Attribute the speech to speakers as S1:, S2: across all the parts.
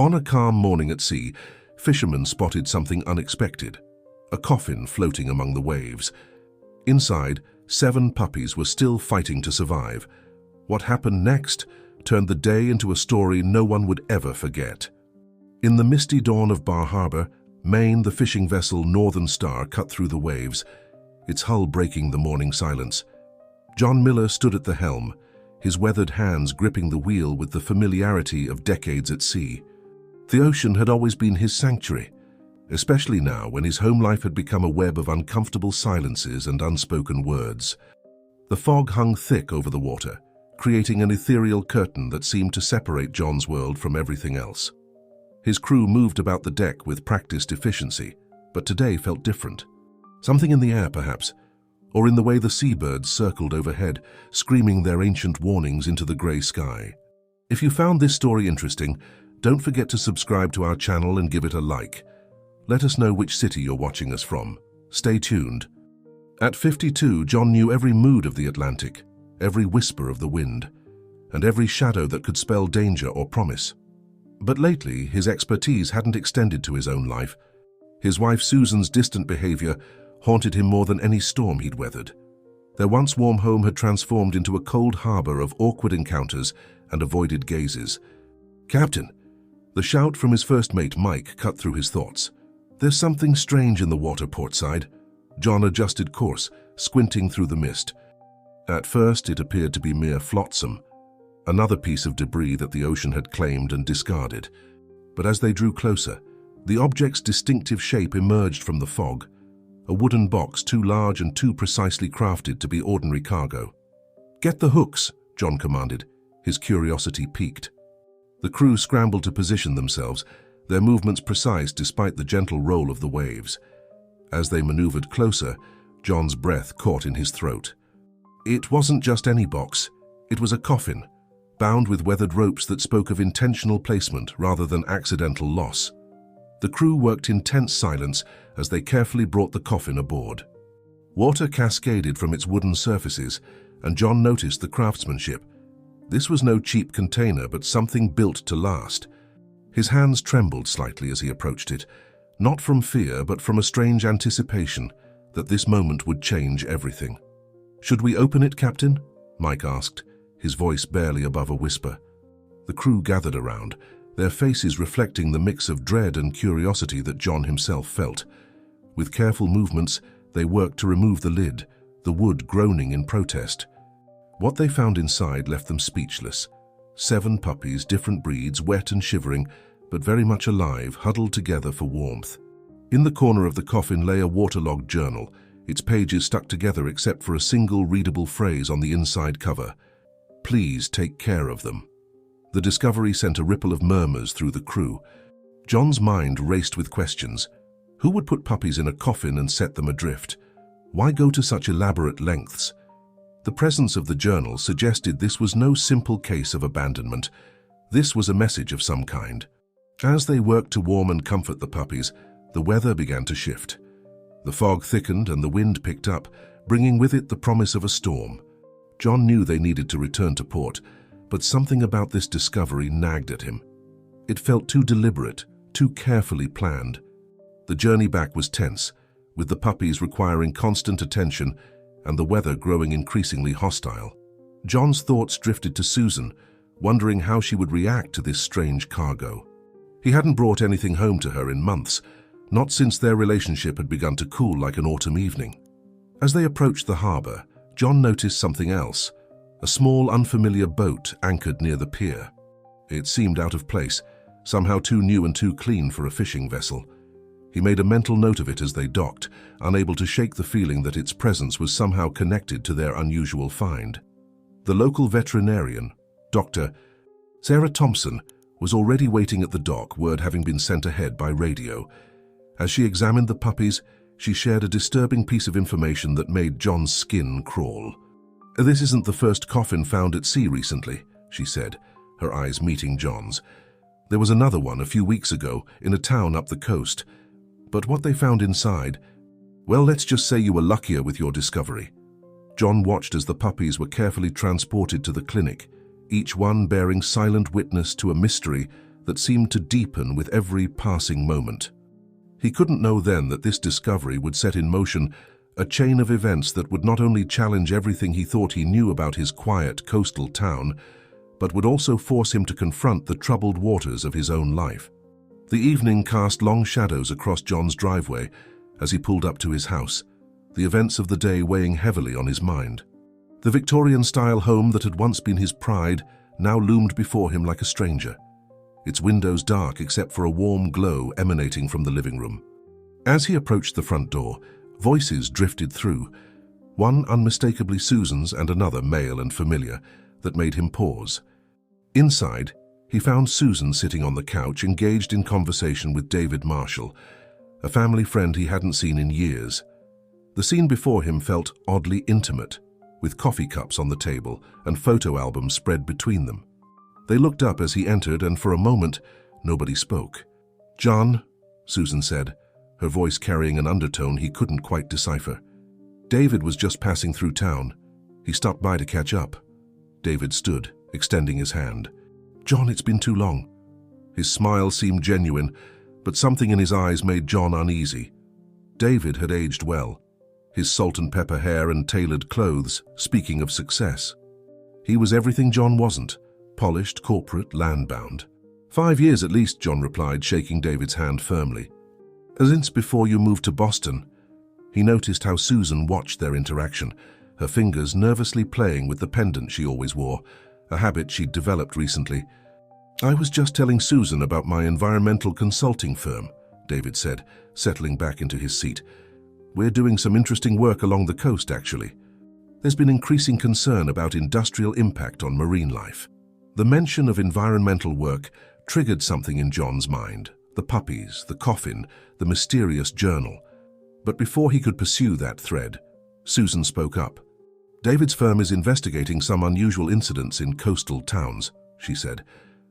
S1: On a calm morning at sea, fishermen spotted something unexpected: a coffin floating among the waves. Inside, 7 puppies were still fighting to survive. What happened next turned the day into a story no one would ever forget. In the misty dawn of Bar Harbor, Maine, the fishing vessel Northern Star cut through the waves, its hull breaking the morning silence. John Miller stood at the helm, his weathered hands gripping the wheel with the familiarity of decades at sea. The ocean had always been his sanctuary, especially now when his home life had become a web of uncomfortable silences and unspoken words. The fog hung thick over the water, creating an ethereal curtain that seemed to separate John's world from everything else. His crew moved about the deck with practiced efficiency, but today felt different. Something in the air, perhaps, or in the way the seabirds circled overhead, screaming their ancient warnings into the grey sky. If you found this story interesting, don't forget to subscribe to our channel and give it a like. Let us know which city you're watching us from. Stay tuned. At 52, John knew every mood of the Atlantic, every whisper of the wind, and every shadow that could spell danger or promise. But lately, his expertise hadn't extended to his own life. His wife Susan's distant behavior haunted him more than any storm he'd weathered. Their once warm home had transformed into a cold harbor of awkward encounters and avoided gazes. "Captain!" The shout from his first mate, Mike, cut through his thoughts. "There's something strange in the water portside." John adjusted course, squinting through the mist. At first, it appeared to be mere flotsam, another piece of debris that the ocean had claimed and discarded. But as they drew closer, the object's distinctive shape emerged from the fog, a wooden box too large and too precisely crafted to be ordinary cargo. "Get the hooks," John commanded, his curiosity piqued. The crew scrambled to position themselves, their movements precise despite the gentle roll of the waves. As they maneuvered closer, John's breath caught in his throat. It wasn't just any box, it was a coffin, bound with weathered ropes that spoke of intentional placement rather than accidental loss. The crew worked in tense silence as they carefully brought the coffin aboard. Water cascaded from its wooden surfaces, and John noticed the craftsmanship. This was no cheap container, but something built to last. His hands trembled slightly as he approached it, not from fear, but from a strange anticipation that this moment would change everything. "Should we open it, Captain?" Mike asked, his voice barely above a whisper. The crew gathered around, their faces reflecting the mix of dread and curiosity that John himself felt. With careful movements, they worked to remove the lid, the wood groaning in protest. What they found inside left them speechless. 7 puppies, different breeds, wet and shivering, but very much alive, huddled together for warmth. In the corner of the coffin lay a waterlogged journal, its pages stuck together except for a single readable phrase on the inside cover: "Please take care of them." The discovery sent a ripple of murmurs through the crew. John's mind raced with questions. Who would put puppies in a coffin and set them adrift? Why go to such elaborate lengths? The presence of the journal suggested this was no simple case of abandonment. This was a message of some kind. As they worked to warm and comfort the puppies, the weather began to shift. The fog thickened and the wind picked up, bringing with it the promise of a storm. John knew they needed to return to port, but something about this discovery nagged at him. It felt too deliberate, too carefully planned. The journey back was tense, with the puppies requiring constant attention and the weather growing increasingly hostile. John's thoughts drifted to Susan, wondering how she would react to this strange cargo. He hadn't brought anything home to her in months, not since their relationship had begun to cool like an autumn evening. As they approached the harbor, John noticed something else: a small, unfamiliar boat anchored near the pier. It seemed out of place, somehow too new and too clean for a fishing vessel. He made a mental note of it as they docked, unable to shake the feeling that its presence was somehow connected to their unusual find. The local veterinarian, Dr. Sarah Thompson, was already waiting at the dock, word having been sent ahead by radio. As she examined the puppies, she shared a disturbing piece of information that made John's skin crawl. "This isn't the first coffin found at sea recently," she said, her eyes meeting John's. "There was another one a few weeks ago in a town up the coast. But what they found inside, well, let's just say you were luckier with your discovery." John watched as the puppies were carefully transported to the clinic, each one bearing silent witness to a mystery that seemed to deepen with every passing moment. He couldn't know then that this discovery would set in motion a chain of events that would not only challenge everything he thought he knew about his quiet coastal town, but would also force him to confront the troubled waters of his own life. The evening cast long shadows across John's driveway as he pulled up to his house, the events of the day weighing heavily on his mind. The Victorian-style home that had once been his pride now loomed before him like a stranger, its windows dark except for a warm glow emanating from the living room. As he approached the front door, voices drifted through, one unmistakably Susan's and another male and familiar, that made him pause. Inside, he found Susan sitting on the couch, engaged in conversation with David Marshall, a family friend he hadn't seen in years. The scene before him felt oddly intimate, with coffee cups on the table and photo albums spread between them. They looked up as he entered, and for a moment, nobody spoke. "John," Susan said, her voice carrying an undertone he couldn't quite decipher. "David was just passing through town. He stopped by to catch up." David stood, extending his hand. "John, it's been too long." His smile seemed genuine, but something in his eyes made John uneasy. David had aged well, his salt and pepper hair and tailored clothes speaking of success. He was everything John wasn't: polished, corporate, land-bound. "5 years at least," John replied, shaking David's hand firmly. "Since before you moved to Boston." He noticed how Susan watched their interaction, her fingers nervously playing with the pendant she always wore, a habit she'd developed recently. "I was just telling Susan about my environmental consulting firm," David said, settling back into his seat. "We're doing some interesting work along the coast, actually. There's been increasing concern about industrial impact on marine life." The mention of environmental work triggered something in John's mind: the puppies, the coffin, the mysterious journal. But before he could pursue that thread, Susan spoke up. "David's firm is investigating some unusual incidents in coastal towns," she said,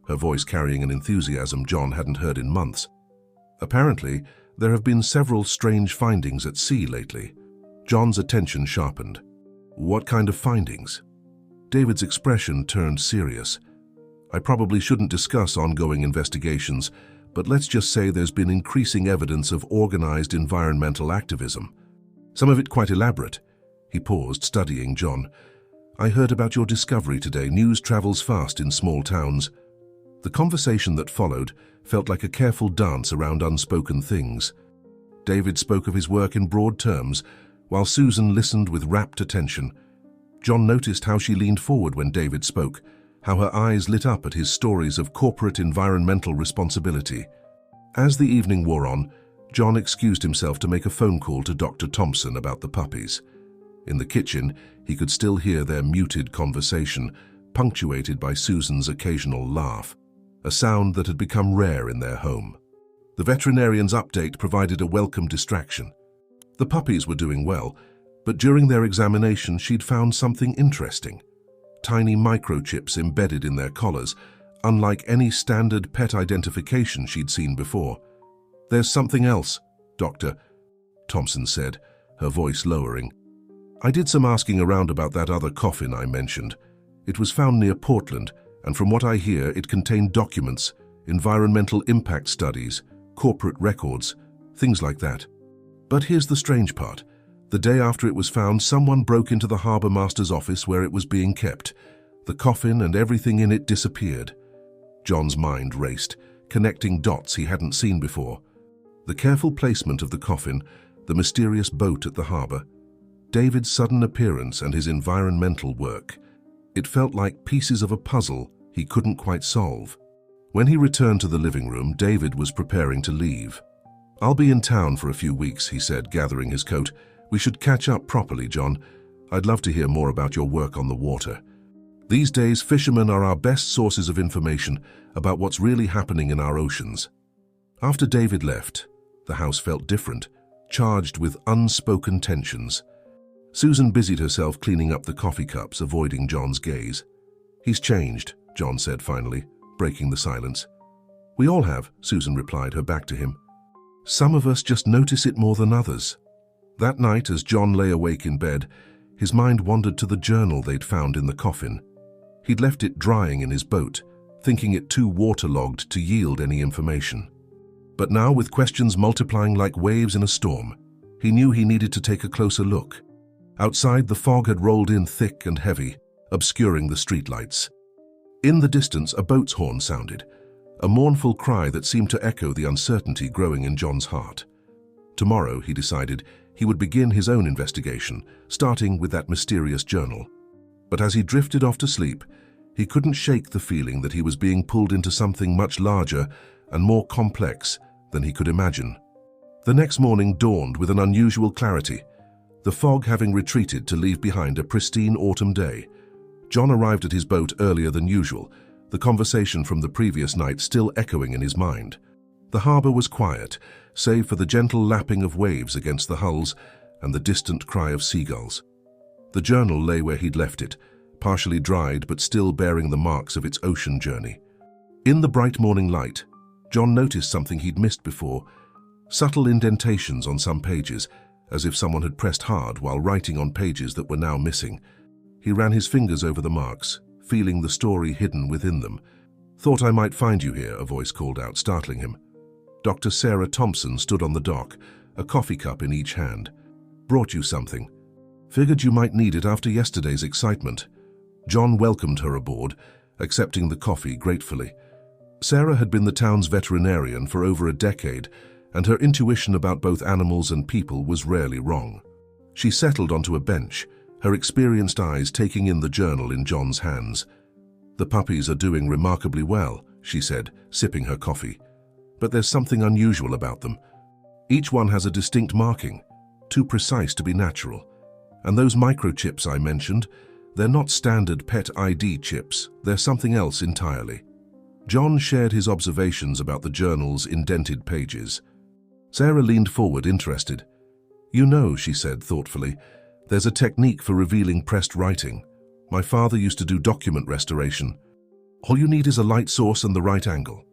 S1: her voice carrying an enthusiasm John hadn't heard in months. "Apparently, there have been several strange findings at sea lately." John's attention sharpened. "What kind of findings?" David's expression turned serious. "I probably shouldn't discuss ongoing investigations, but let's just say there's been increasing evidence of organized environmental activism. Some of it quite elaborate." He paused, studying John. "I heard about your discovery today. News travels fast in small towns." The conversation that followed felt like a careful dance around unspoken things. David spoke of his work in broad terms, while Susan listened with rapt attention. John noticed how she leaned forward when David spoke, how her eyes lit up at his stories of corporate environmental responsibility. As the evening wore on, John excused himself to make a phone call to Dr. Thompson about the puppies. In the kitchen, he could still hear their muted conversation, punctuated by Susan's occasional laugh, a sound that had become rare in their home. The veterinarian's update provided a welcome distraction. The puppies were doing well, but during their examination she'd found something interesting: tiny microchips embedded in their collars, unlike any standard pet identification she'd seen before. "There's something else, Doctor," Thompson said, her voice lowering. "I did some asking around about that other coffin I mentioned. It was found near Portland, and from what I hear, it contained documents, environmental impact studies, corporate records, things like that. But here's the strange part. The day after it was found, someone broke into the harbour master's office where it was being kept. The coffin and everything in it disappeared." John's mind raced, connecting dots he hadn't seen before. The careful placement of the coffin, the mysterious boat at the harbour, David's sudden appearance and his environmental work. It felt like pieces of a puzzle he couldn't quite solve. When he returned to the living room, David was preparing to leave. "I'll be in town for a few weeks," he said, gathering his coat. "We should catch up properly, John. I'd love to hear more about your work on the water. These days, fishermen are our best sources of information about what's really happening in our oceans." After David left, the house felt different, charged with unspoken tensions. Susan busied herself cleaning up the coffee cups, avoiding John's gaze. "He's changed," John said finally, breaking the silence. "We all have," Susan replied, her back to him. "Some of us just notice it more than others." That night, as John lay awake in bed, his mind wandered to the journal they'd found in the coffin. He'd left it drying in his boat, thinking it too waterlogged to yield any information. But now, with questions multiplying like waves in a storm, he knew he needed to take a closer look. Outside, the fog had rolled in thick and heavy, obscuring the streetlights. In the distance, a boat's horn sounded, a mournful cry that seemed to echo the uncertainty growing in John's heart. Tomorrow, he decided, he would begin his own investigation, starting with that mysterious journal. But as he drifted off to sleep, he couldn't shake the feeling that he was being pulled into something much larger and more complex than he could imagine. The next morning dawned with an unusual clarity, the fog having retreated to leave behind a pristine autumn day. John arrived at his boat earlier than usual, the conversation from the previous night still echoing in his mind. The harbor was quiet, save for the gentle lapping of waves against the hulls and the distant cry of seagulls. The journal lay where he'd left it, partially dried but still bearing the marks of its ocean journey. In the bright morning light, John noticed something he'd missed before, subtle indentations on some pages, as if someone had pressed hard while writing on pages that were now missing. He ran his fingers over the marks, feeling the story hidden within them. "Thought I might find you here," a voice called out, startling him. Dr. Sarah Thompson stood on the dock, a coffee cup in each hand. "Brought you something. Figured you might need it after yesterday's excitement." John welcomed her aboard, accepting the coffee gratefully. Sarah had been the town's veterinarian for over a decade, and her intuition about both animals and people was rarely wrong. She settled onto a bench, her experienced eyes taking in the journal in John's hands. "The puppies are doing remarkably well," she said, sipping her coffee. "But there's something unusual about them. Each one has a distinct marking, too precise to be natural. And those microchips I mentioned, they're not standard pet ID chips, they're something else entirely." John shared his observations about the journal's indented pages. Sarah leaned forward, interested. "You know," she said thoughtfully, "there's a technique for revealing pressed writing. My father used to do document restoration. All you need is a light source and the right angle."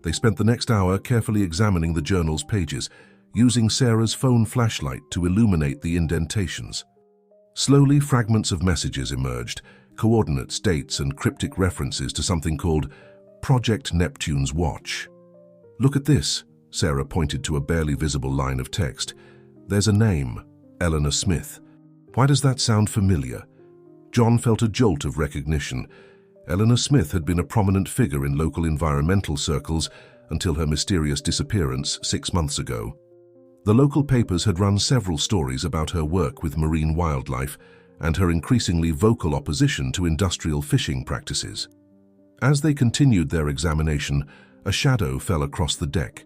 S1: They spent the next hour carefully examining the journal's pages, using Sarah's phone flashlight to illuminate the indentations. Slowly, fragments of messages emerged, coordinates, dates, and cryptic references to something called Project Neptune's Watch. "Look at this," Sarah pointed to a barely visible line of text. "There's a name, Eleanor Smith. Why does that sound familiar?" John felt a jolt of recognition. Eleanor Smith had been a prominent figure in local environmental circles until her mysterious disappearance 6 months ago. The local papers had run several stories about her work with marine wildlife and her increasingly vocal opposition to industrial fishing practices. As they continued their examination, a shadow fell across the deck.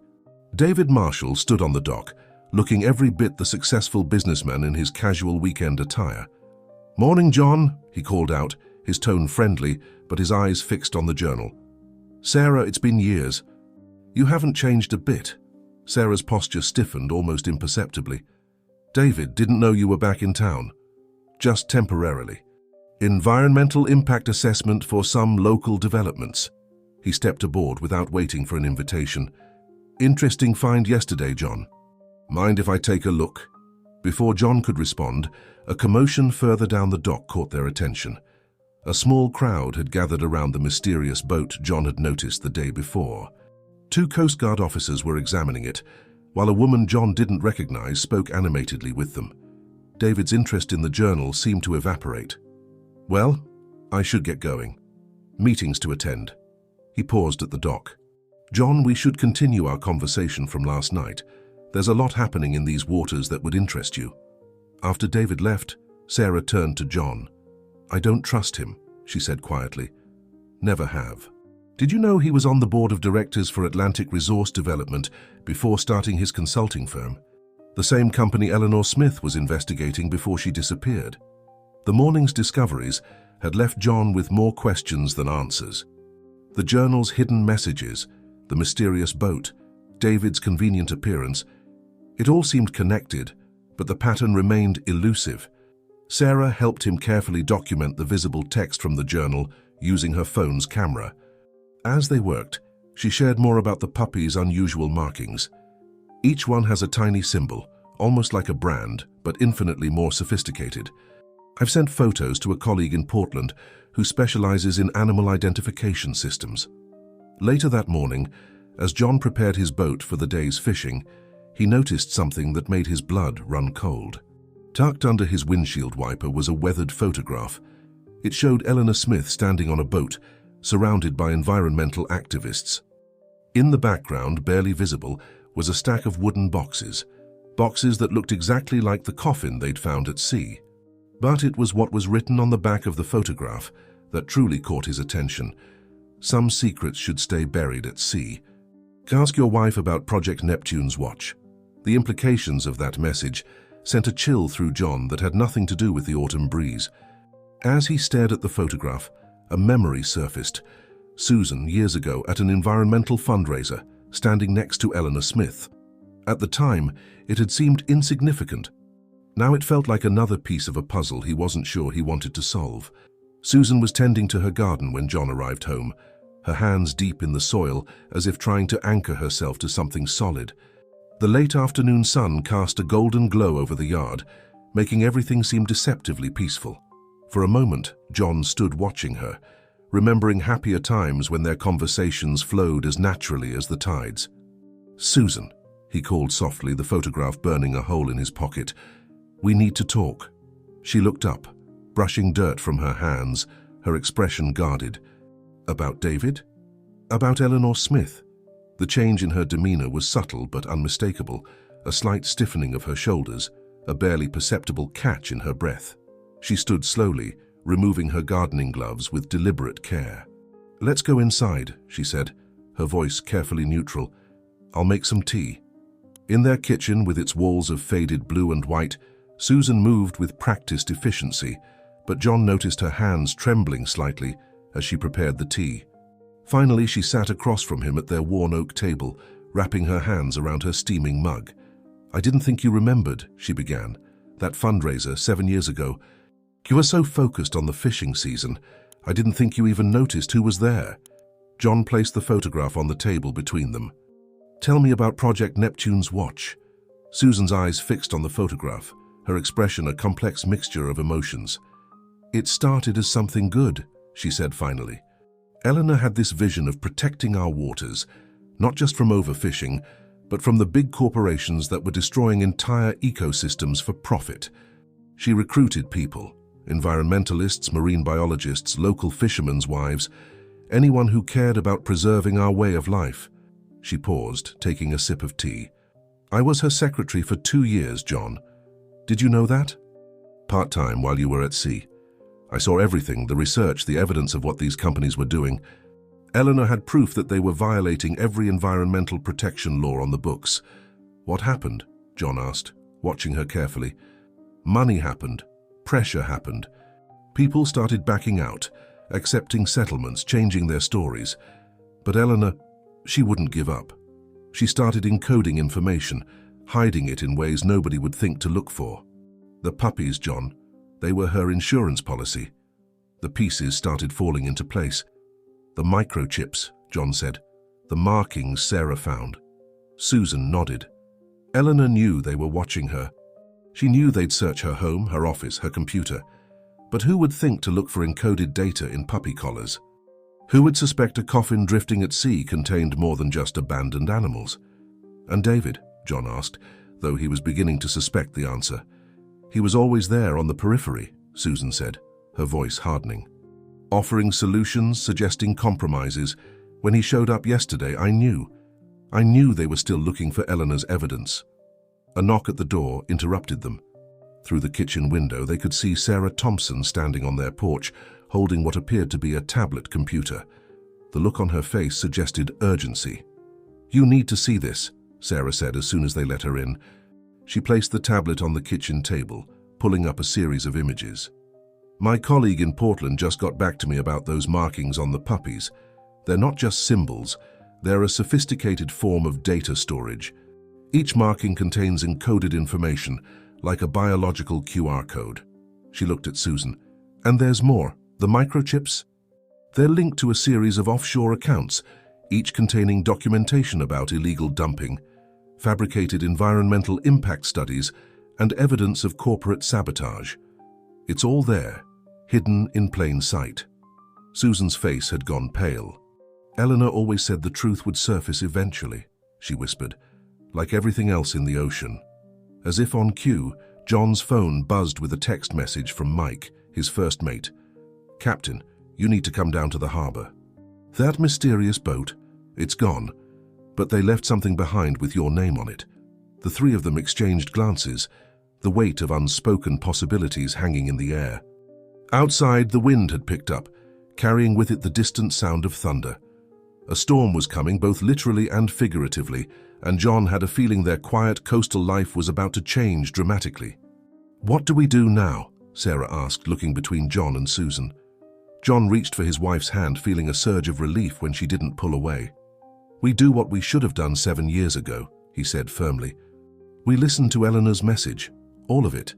S1: David Marshall stood on the dock, looking every bit the successful businessman in his casual weekend attire. "Morning, John," he called out, his tone friendly, but his eyes fixed on the journal. "Sarah, it's been years. You haven't changed a bit." Sarah's posture stiffened almost imperceptibly. "David, didn't know you were back in town. Just temporarily. Environmental impact assessment for some local developments." He stepped aboard without waiting for an invitation. "Interesting find yesterday, John. Mind if I take a look?" Before John could respond, a commotion further down the dock caught their attention. A small crowd had gathered around the mysterious boat John had noticed the day before. 2 Coast Guard officers were examining it, while a woman John didn't recognize spoke animatedly with them. David's interest in the journal seemed to evaporate. "Well, I should get going. Meetings to attend." He paused at the dock. "John, we should continue our conversation from last night. There's a lot happening in these waters that would interest you." After David left, Sarah turned to John. "I don't trust him," she said quietly. "Never have. Did you know he was on the board of directors for Atlantic Resource Development before starting his consulting firm? The same company Eleanor Smith was investigating before she disappeared." The morning's discoveries had left John with more questions than answers. The journal's hidden messages, the mysterious boat, David's convenient appearance, it all seemed connected, but the pattern remained elusive. Sarah helped him carefully document the visible text from the journal using her phone's camera. As they worked, she shared more about the puppy's unusual markings. Each one has a tiny symbol, almost like a brand, but infinitely more sophisticated. I've sent photos to a colleague in Portland who specializes in animal identification systems. Later that morning, as John prepared his boat for the day's fishing, he noticed something that made his blood run cold. Tucked under his windshield wiper was a weathered photograph. It showed Eleanor Smith standing on a boat, surrounded by environmental activists. In the background, barely visible, was a stack of wooden boxes that looked exactly like the coffin they'd found at sea. But it was what was written on the back of the photograph that truly caught his attention. Some secrets should stay buried at sea. Ask your wife about Project Neptune's watch. The implications of that message sent a chill through John that had nothing to do with the autumn breeze. As he stared at the photograph, a memory surfaced. Susan, years ago, at an environmental fundraiser, standing next to Eleanor Smith. At the time, it had seemed insignificant. Now it felt like another piece of a puzzle he wasn't sure he wanted to solve. Susan was tending to her garden when John arrived home, her hands deep in the soil as if trying to anchor herself to something solid. The late afternoon sun cast a golden glow over the yard, making everything seem deceptively peaceful. For a moment, John stood watching her, remembering happier times when their conversations flowed as naturally as the tides. "Susan," he called softly, the photograph burning a hole in his pocket. "We need to talk." She looked up, brushing dirt from her hands, her expression guarded. "About David? About Eleanor Smith?" The change in her demeanor was subtle but unmistakable, a slight stiffening of her shoulders, a barely perceptible catch in her breath. She stood slowly, removing her gardening gloves with deliberate care. "Let's go inside," she said, her voice carefully neutral. "I'll make some tea." In their kitchen, with its walls of faded blue and white, Susan moved with practiced efficiency, but John noticed her hands trembling slightly as she prepared the tea. Finally, she sat across from him at their worn oak table, wrapping her hands around her steaming mug. "I didn't think you remembered," she began. "That fundraiser 7 years ago. You were so focused on the fishing season, I didn't think you even noticed who was there." John placed the photograph on the table between them. "Tell me about Project Neptune's watch." Susan's eyes fixed on the photograph, her expression a complex mixture of emotions. "It started as something good," she said finally. "Eleanor had this vision of protecting our waters, not just from overfishing, but from the big corporations that were destroying entire ecosystems for profit. She recruited people, environmentalists, marine biologists, local fishermen's wives, anyone who cared about preserving our way of life." She paused, taking a sip of tea. "I was her secretary for 2 years, John. Did you know that?" "Part-time while you were at sea. I saw everything, the research, the evidence of what these companies were doing. Eleanor had proof that they were violating every environmental protection law on the books." "What happened?" John asked, watching her carefully. "Money happened. Pressure happened. People started backing out, accepting settlements, changing their stories. But Eleanor, she wouldn't give up. She started encoding information, hiding it in ways nobody would think to look for. The puppies, John, they were her insurance policy." The pieces started falling into place. "The microchips," John said. "The markings Sarah found." Susan nodded. Eleanor knew they were watching her. She knew they'd search her home, her office, her computer. But who would think to look for encoded data in puppy collars? Who would suspect a coffin drifting at sea contained more than just abandoned animals? "And David?" John asked, though he was beginning to suspect the answer. "He was always there on the periphery," Susan said, her voice hardening. "Offering solutions, suggesting compromises. When he showed up yesterday, I knew they were still looking for Eleanor's evidence." A knock at the door interrupted them. Through the kitchen window, they could see Sarah Thompson standing on their porch, holding what appeared to be a tablet computer. The look on her face suggested urgency. "You need to see this," Sarah said as soon as they let her in. She placed the tablet on the kitchen table, pulling up a series of images. "My colleague in Portland just got back to me about those markings on the puppies. They're not just symbols, they're a sophisticated form of data storage. Each marking contains encoded information, like a biological QR code." She looked at Susan. "And there's more. The microchips? They're linked to a series of offshore accounts, each containing documentation about illegal dumping, fabricated environmental impact studies, and evidence of corporate sabotage. It's all there, hidden in plain sight." Susan's face had gone pale. Eleanor always said the truth would surface eventually, she whispered, like everything else in the ocean. As if on cue, John's phone buzzed with a text message from Mike, his first mate. "Captain, you need to come down to the harbor. That mysterious boat, it's gone, but they left something behind with your name on it." The three of them exchanged glances, the weight of unspoken possibilities hanging in the air. Outside, the wind had picked up, carrying with it the distant sound of thunder. A storm was coming, both literally and figuratively, and John had a feeling their quiet coastal life was about to change dramatically. "What do we do now?" Sarah asked, looking between John and Susan. John reached for his wife's hand, feeling a surge of relief when she didn't pull away. "We do what we should have done 7 years ago," he said firmly. "We listened to Eleanor's message, all of it."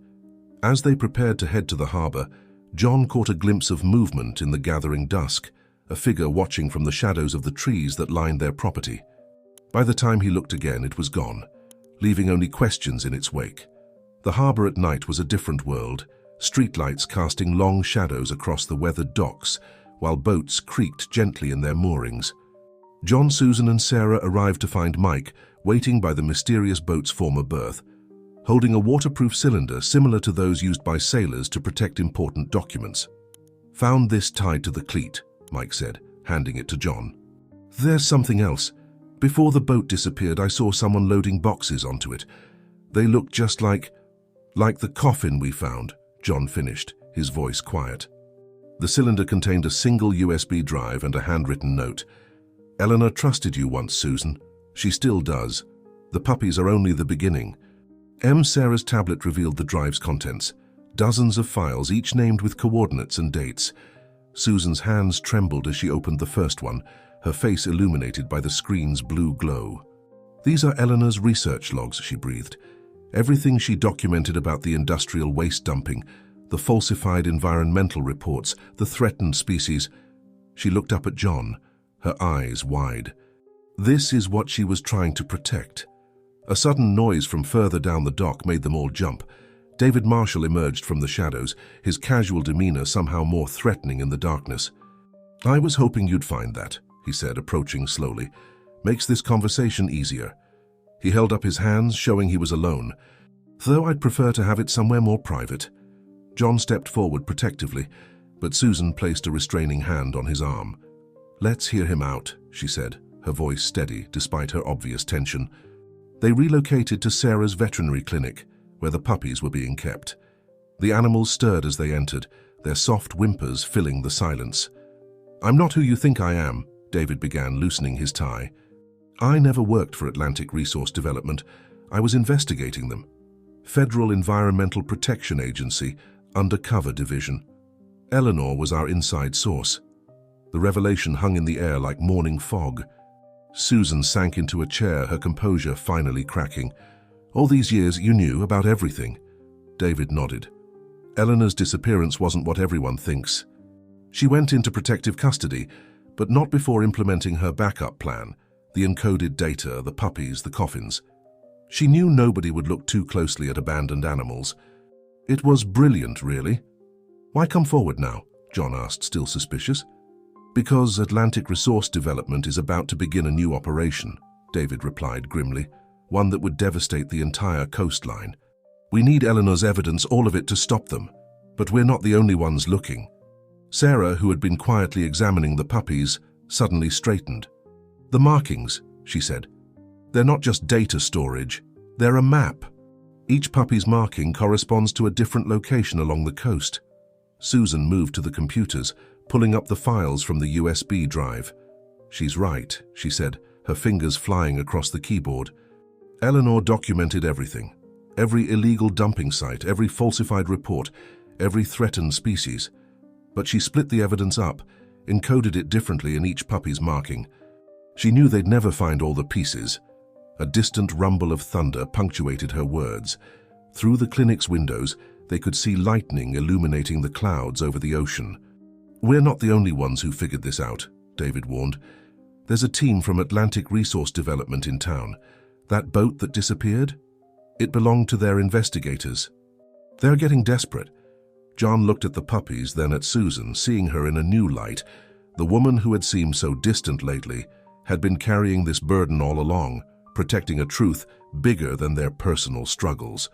S1: As they prepared to head to the harbor, John caught a glimpse of movement in the gathering dusk, a figure watching from the shadows of the trees that lined their property. By the time he looked again, it was gone, leaving only questions in its wake. The harbor at night was a different world, streetlights casting long shadows across the weathered docks, while boats creaked gently in their moorings. John, Susan, and Sarah arrived to find Mike waiting by the mysterious boat's former berth, holding a waterproof cylinder similar to those used by sailors to protect important documents. "Found this tied to the cleat," Mike said, handing it to John. "There's something else. Before the boat disappeared, I saw someone loading boxes onto it. They looked just like the coffin we found," John finished, his voice quiet. The cylinder contained a single USB drive and a handwritten note. "Eleanor trusted you once, Susan. She still does. The puppies are only the beginning." Sarah's tablet revealed the drive's contents, dozens of files, each named with coordinates and dates. Susan's hands trembled as she opened the first one, her face illuminated by the screen's blue glow. "These are Eleanor's research logs," she breathed. Everything she documented about the industrial waste dumping, the falsified environmental reports, the threatened species. She looked up at John, her eyes wide. This is what she was trying to protect. A sudden noise from further down the dock made them all jump. David Marshall emerged from the shadows, his casual demeanor somehow more threatening in the darkness. "I was hoping you'd find that," he said, approaching slowly. "Makes this conversation easier." He held up his hands, showing he was alone. "Though I'd prefer to have it somewhere more private." John stepped forward protectively, but Susan placed a restraining hand on his arm. "Let's hear him out," she said, her voice steady despite her obvious tension. They relocated to Sarah's veterinary clinic, where the puppies were being kept. The animals stirred as they entered, their soft whimpers filling the silence. "I'm not who you think I am," David began, loosening his tie. "I never worked for Atlantic Resource Development. I was investigating them. Federal Environmental Protection Agency, Undercover Division. Eleanor was our inside source." The revelation hung in the air like morning fog. Susan sank into a chair, her composure finally cracking. "All these years you knew about everything." David nodded. "Eleanor's disappearance wasn't what everyone thinks. She went into protective custody, but not before implementing her backup plan, the encoded data, the puppies, the coffins. She knew nobody would look too closely at abandoned animals. It was brilliant, really." "Why come forward now?" John asked, still suspicious. "Because Atlantic Resource Development is about to begin a new operation," David replied grimly, "one that would devastate the entire coastline. We need Eleanor's evidence, all of it, to stop them. But we're not the only ones looking." Sarah, who had been quietly examining the puppies, suddenly straightened. "The markings," she said. "They're not just data storage, they're a map. Each puppy's marking corresponds to a different location along the coast." Susan moved to the computers, pulling up the files from the USB drive. "She's right," she said, her fingers flying across the keyboard. "Eleanor documented everything. Every illegal dumping site, every falsified report, every threatened species. But she split the evidence up, encoded it differently in each puppy's marking. She knew they'd never find all the pieces." A distant rumble of thunder punctuated her words. Through the clinic's windows, they could see lightning illuminating the clouds over the ocean. "We're not the only ones who figured this out," David warned. "There's a team from Atlantic Resource Development in town. That boat that disappeared? It belonged to their investigators. They're getting desperate." John looked at the puppies, then at Susan, seeing her in a new light, The woman who had seemed so distant lately had been carrying this burden all along, protecting a truth bigger than their personal struggles.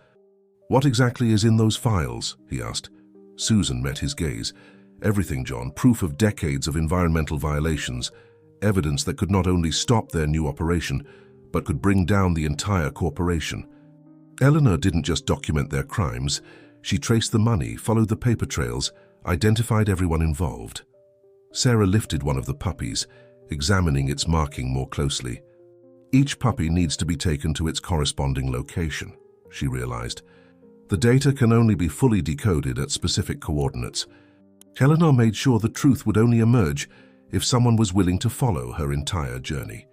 S1: "What exactly is in those files?" he asked. Susan met his gaze. "Everything, John. Proof of decades of environmental violations. Evidence that could not only stop their new operation, but could bring down the entire corporation." Eleanor didn't just document their crimes. She traced the money, followed the paper trails, identified everyone involved. Sarah lifted one of the puppies, examining its marking more closely. "Each puppy needs to be taken to its corresponding location," she realized. "The data can only be fully decoded at specific coordinates." Eleanor made sure the truth would only emerge if someone was willing to follow her entire journey.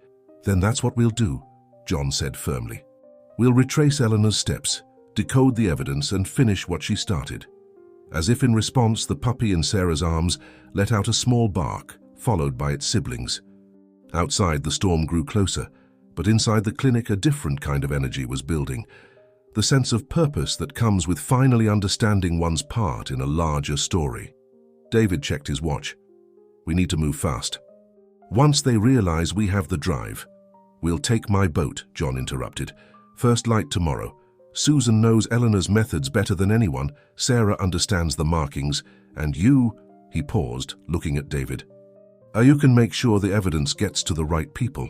S1: "Then that's what we'll do," John said firmly. "We'll retrace Eleanor's steps, decode the evidence, and finish what she started." As if in response, the puppy in Sarah's arms let out a small bark, followed by its siblings. Outside, the storm grew closer, but inside the clinic a different kind of energy was building. The sense of purpose that comes with finally understanding one's part in a larger story. David checked his watch. "We need to move fast." "Once they realize we have the drive." "We'll take my boat," John interrupted. "First light tomorrow. Susan knows Eleanor's methods better than anyone. Sarah understands the markings. And you," he paused, looking at David, "you can make sure the evidence gets to the right people."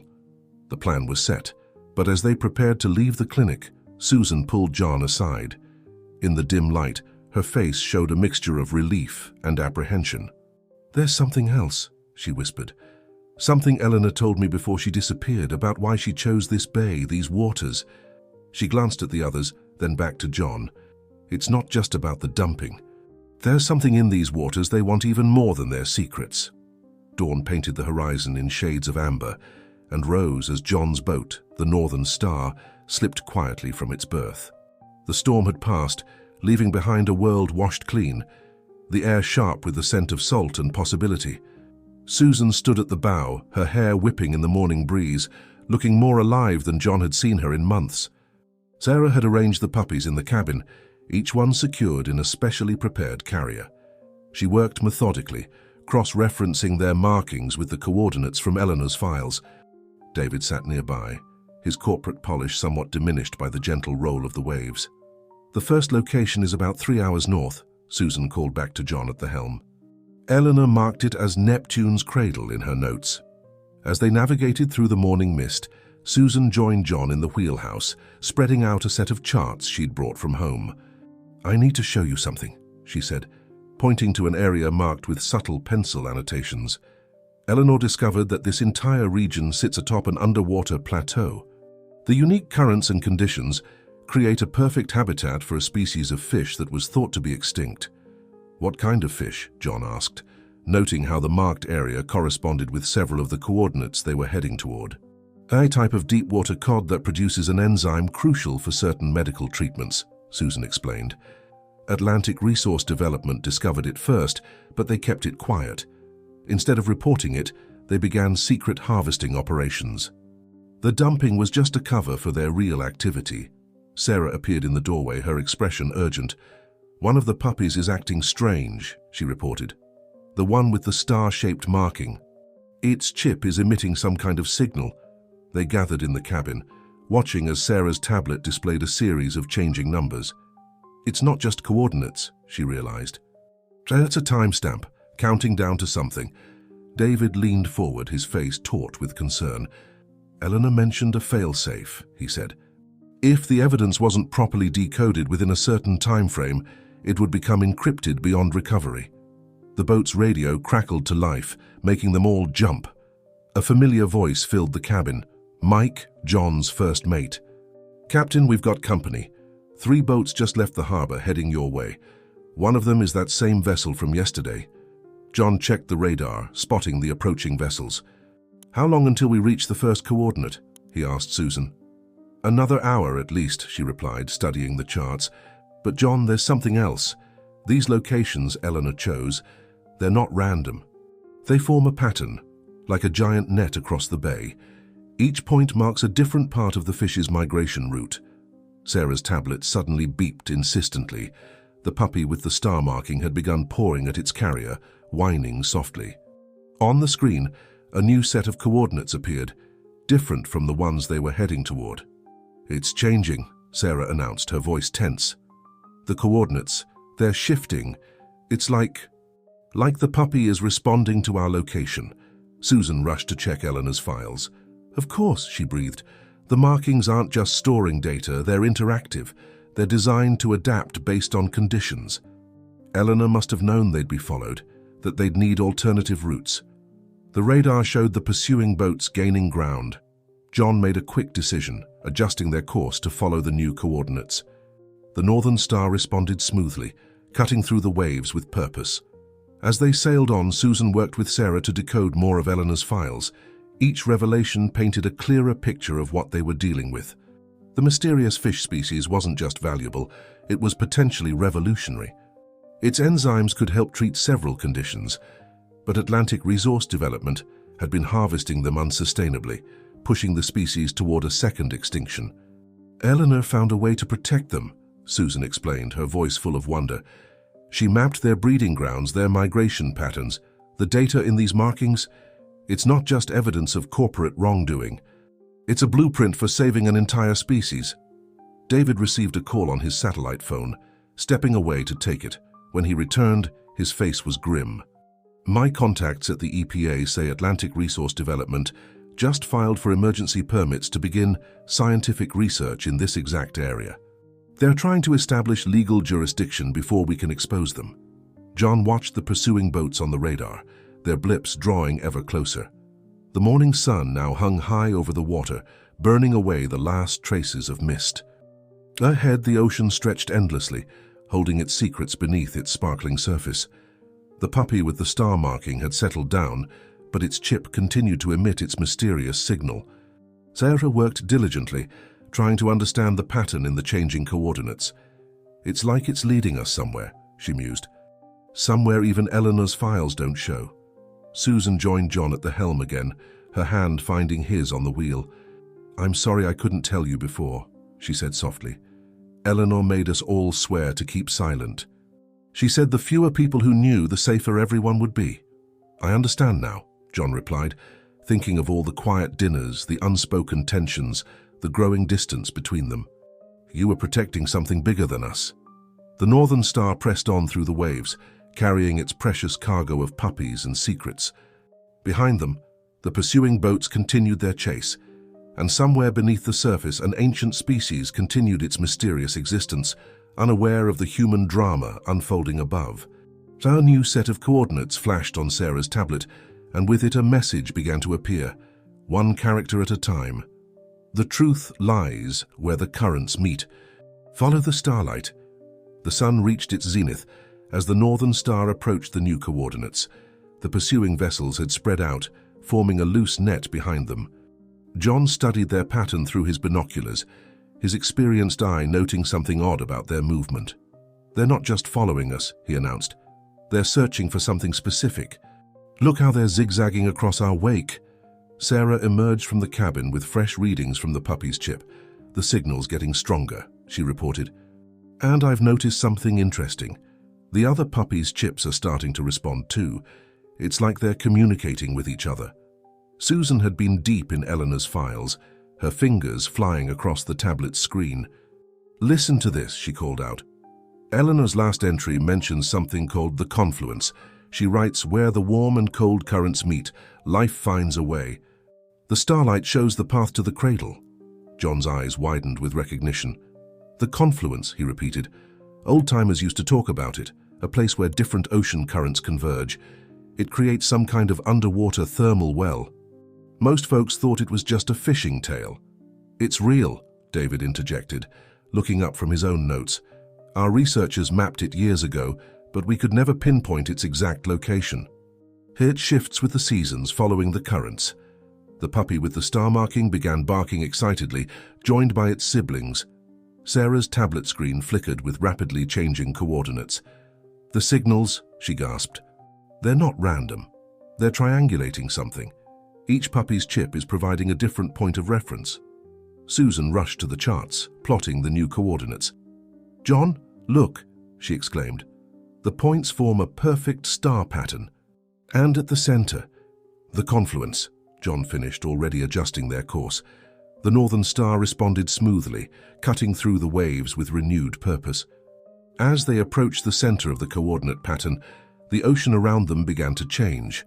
S1: The plan was set, but as they prepared to leave the clinic, Susan pulled John aside. In the dim light, her face showed a mixture of relief and apprehension. "There's something else," she whispered. "Something Eleanor told me before she disappeared about why she chose this bay, these waters." She glanced at the others, then back to John. "It's not just about the dumping. There's something in these waters they want even more than their secrets." Dawn painted the horizon in shades of amber and rose as John's boat, the Northern Star, slipped quietly from its berth. The storm had passed, leaving behind a world washed clean, the air sharp with the scent of salt and possibility. Susan stood at the bow, her hair whipping in the morning breeze, looking more alive than John had seen her in months. Sarah had arranged the puppies in the cabin, each one secured in a specially prepared carrier. She worked methodically, cross-referencing their markings with the coordinates from Eleanor's files. David sat nearby, his corporate polish somewhat diminished by the gentle roll of the waves. "The first location is about 3 hours north," Susan called back to John at the helm. Eleanor marked it as Neptune's Cradle in her notes. As they navigated through the morning mist, Susan joined John in the wheelhouse, spreading out a set of charts she'd brought from home. "I need to show you something," she said, pointing to an area marked with subtle pencil annotations. Eleanor discovered that this entire region sits atop an underwater plateau. The unique currents and conditions create a perfect habitat for a species of fish that was thought to be extinct. "What kind of fish?" John asked, noting how the marked area corresponded with several of the coordinates they were heading toward. "A type of deep-water cod that produces an enzyme crucial for certain medical treatments," Susan explained. "Atlantic Resource Development discovered it first, but they kept it quiet. Instead of reporting it, they began secret harvesting operations. The dumping was just a cover for their real activity." Sarah appeared in the doorway, her expression urgent. "One of the puppies is acting strange," she reported. "The one with the star-shaped marking. Its chip is emitting some kind of signal." They gathered in the cabin, watching as Sarah's tablet displayed a series of changing numbers. "It's not just coordinates," she realized. "It's a timestamp, counting down to something." David leaned forward, his face taut with concern. "Eleanor mentioned a fail-safe," he said. "If the evidence wasn't properly decoded within a certain time frame, it would become encrypted beyond recovery." The boat's radio crackled to life, making them all jump. A familiar voice filled the cabin. Mike, John's first mate. "Captain, we've got company. 3 boats just left the harbor heading your way. One of them is that same vessel from yesterday." John checked the radar, spotting the approaching vessels. "How long until we reach the first coordinate?" he asked Susan. "Another hour at least," she replied, studying the charts. "But John, there's something else. These locations Eleanor chose, they're not random. They form a pattern, like a giant net across the bay. Each point marks a different part of the fish's migration route." Sarah's tablet suddenly beeped insistently. The puppy with the star marking had begun pawing at its carrier, whining softly. On the screen, a new set of coordinates appeared, different from the ones they were heading toward. "It's changing," Sarah announced, her voice tense. "The coordinates, they're shifting. It's like the puppy is responding to our location." Susan rushed to check Eleanor's files. "Of course," she breathed. "The markings aren't just storing data, they're interactive. They're designed to adapt based on conditions." Eleanor must have known they'd be followed, that they'd need alternative routes. The radar showed the pursuing boats gaining ground. John made a quick decision, adjusting their course to follow the new coordinates. The Northern Star responded smoothly, cutting through the waves with purpose. As they sailed on, Susan worked with Sarah to decode more of Eleanor's files. Each revelation painted a clearer picture of what they were dealing with. The mysterious fish species wasn't just valuable, it was potentially revolutionary. Its enzymes could help treat several conditions, but Atlantic Resource Development had been harvesting them unsustainably, pushing the species toward a second extinction. "Eleanor found a way to protect them," Susan explained, her voice full of wonder. "She mapped their breeding grounds, their migration patterns. The data in these markings, it's not just evidence of corporate wrongdoing. It's a blueprint for saving an entire species." David received a call on his satellite phone, stepping away to take it. When he returned, his face was grim. "My contacts at the EPA say Atlantic Resource Development just filed for emergency permits to begin scientific research in this exact area. They're trying to establish legal jurisdiction before we can expose them." John watched the pursuing boats on the radar, their blips drawing ever closer. The morning sun now hung high over the water, burning away the last traces of mist. Ahead, the ocean stretched endlessly, holding its secrets beneath its sparkling surface. The puppy with the star marking had settled down, but its chip continued to emit its mysterious signal. Sarah worked diligently, trying to understand the pattern in the changing coordinates. "It's like it's leading us somewhere," she mused. "Somewhere even Eleanor's files don't show." Susan joined John at the helm again, her hand finding his on the wheel. "I'm sorry I couldn't tell you before," she said softly. "Eleanor made us all swear to keep silent. She said the fewer people who knew, the safer everyone would be." "I understand now," John replied, thinking of all the quiet dinners, the unspoken tensions, the growing distance between them. "You were protecting something bigger than us." The Northern Star pressed on through the waves, carrying its precious cargo of puppies and secrets. Behind them, the pursuing boats continued their chase, and somewhere beneath the surface an ancient species continued its mysterious existence, unaware of the human drama unfolding above. A new set of coordinates flashed on Sarah's tablet, and with it a message began to appear, one character at a time. "The truth lies where the currents meet. Follow the starlight." The sun reached its zenith as the Northern Star approached the new coordinates. The pursuing vessels had spread out, forming a loose net behind them. John studied their pattern through his binoculars, his experienced eye noting something odd about their movement. "They're not just following us," he announced. "They're searching for something specific. Look how they're zigzagging across our wake." Sarah emerged from the cabin with fresh readings from the puppy's chip. "The signal's getting stronger," she reported. "And I've noticed something interesting. The other puppy's chips are starting to respond too. It's like they're communicating with each other." Susan had been deep in Eleanor's files, her fingers flying across the tablet's screen. "Listen to this," she called out. Eleanor's last entry mentions something called the confluence. She writes, "Where the warm and cold currents meet, life finds a way." "The starlight shows the path to the cradle." John's eyes widened with recognition. "The confluence," he repeated. "Old-timers used to talk about it, a place where different ocean currents converge. It creates some kind of underwater thermal well. Most folks thought it was just a fishing tale." "It's real," David interjected, looking up from his own notes. "Our researchers mapped it years ago, but we could never pinpoint its exact location. It shifts with the seasons, following the currents." The puppy with the star marking began barking excitedly, joined by its siblings. Sarah's tablet screen flickered with rapidly changing coordinates. "The signals," she gasped. "They're not random. They're triangulating something. Each puppy's chip is providing a different point of reference." Susan rushed to the charts, plotting the new coordinates. "John, look," she exclaimed. "The points form a perfect star pattern. And at the center, The confluence, John finished, already adjusting their course. The Northern Star responded smoothly, cutting through the waves with renewed purpose. As they approached the center of the coordinate pattern, the ocean around them began to change.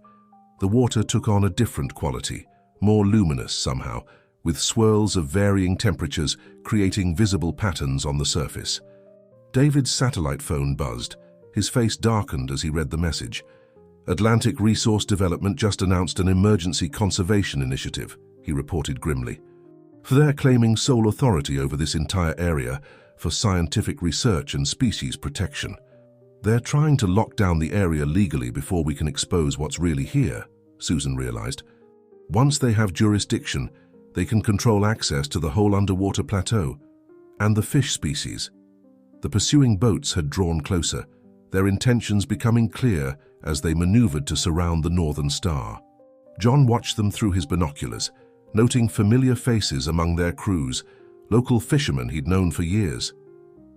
S1: The water took on a different quality, more luminous somehow, with swirls of varying temperatures creating visible patterns on the surface. David's satellite phone buzzed. His face darkened as he read the message. "Atlantic Resource Development just announced an emergency conservation initiative," he reported grimly. "They're claiming sole authority over this entire area for scientific research and species protection. They're trying to lock down the area legally before we can expose what's really here," Susan realized. "Once they have jurisdiction, they can control access to the whole underwater plateau and the fish species." The pursuing boats had drawn closer, their intentions becoming clear as they maneuvered to surround the Northern Star. John watched them through his binoculars, noting familiar faces among their crews, local fishermen he'd known for years.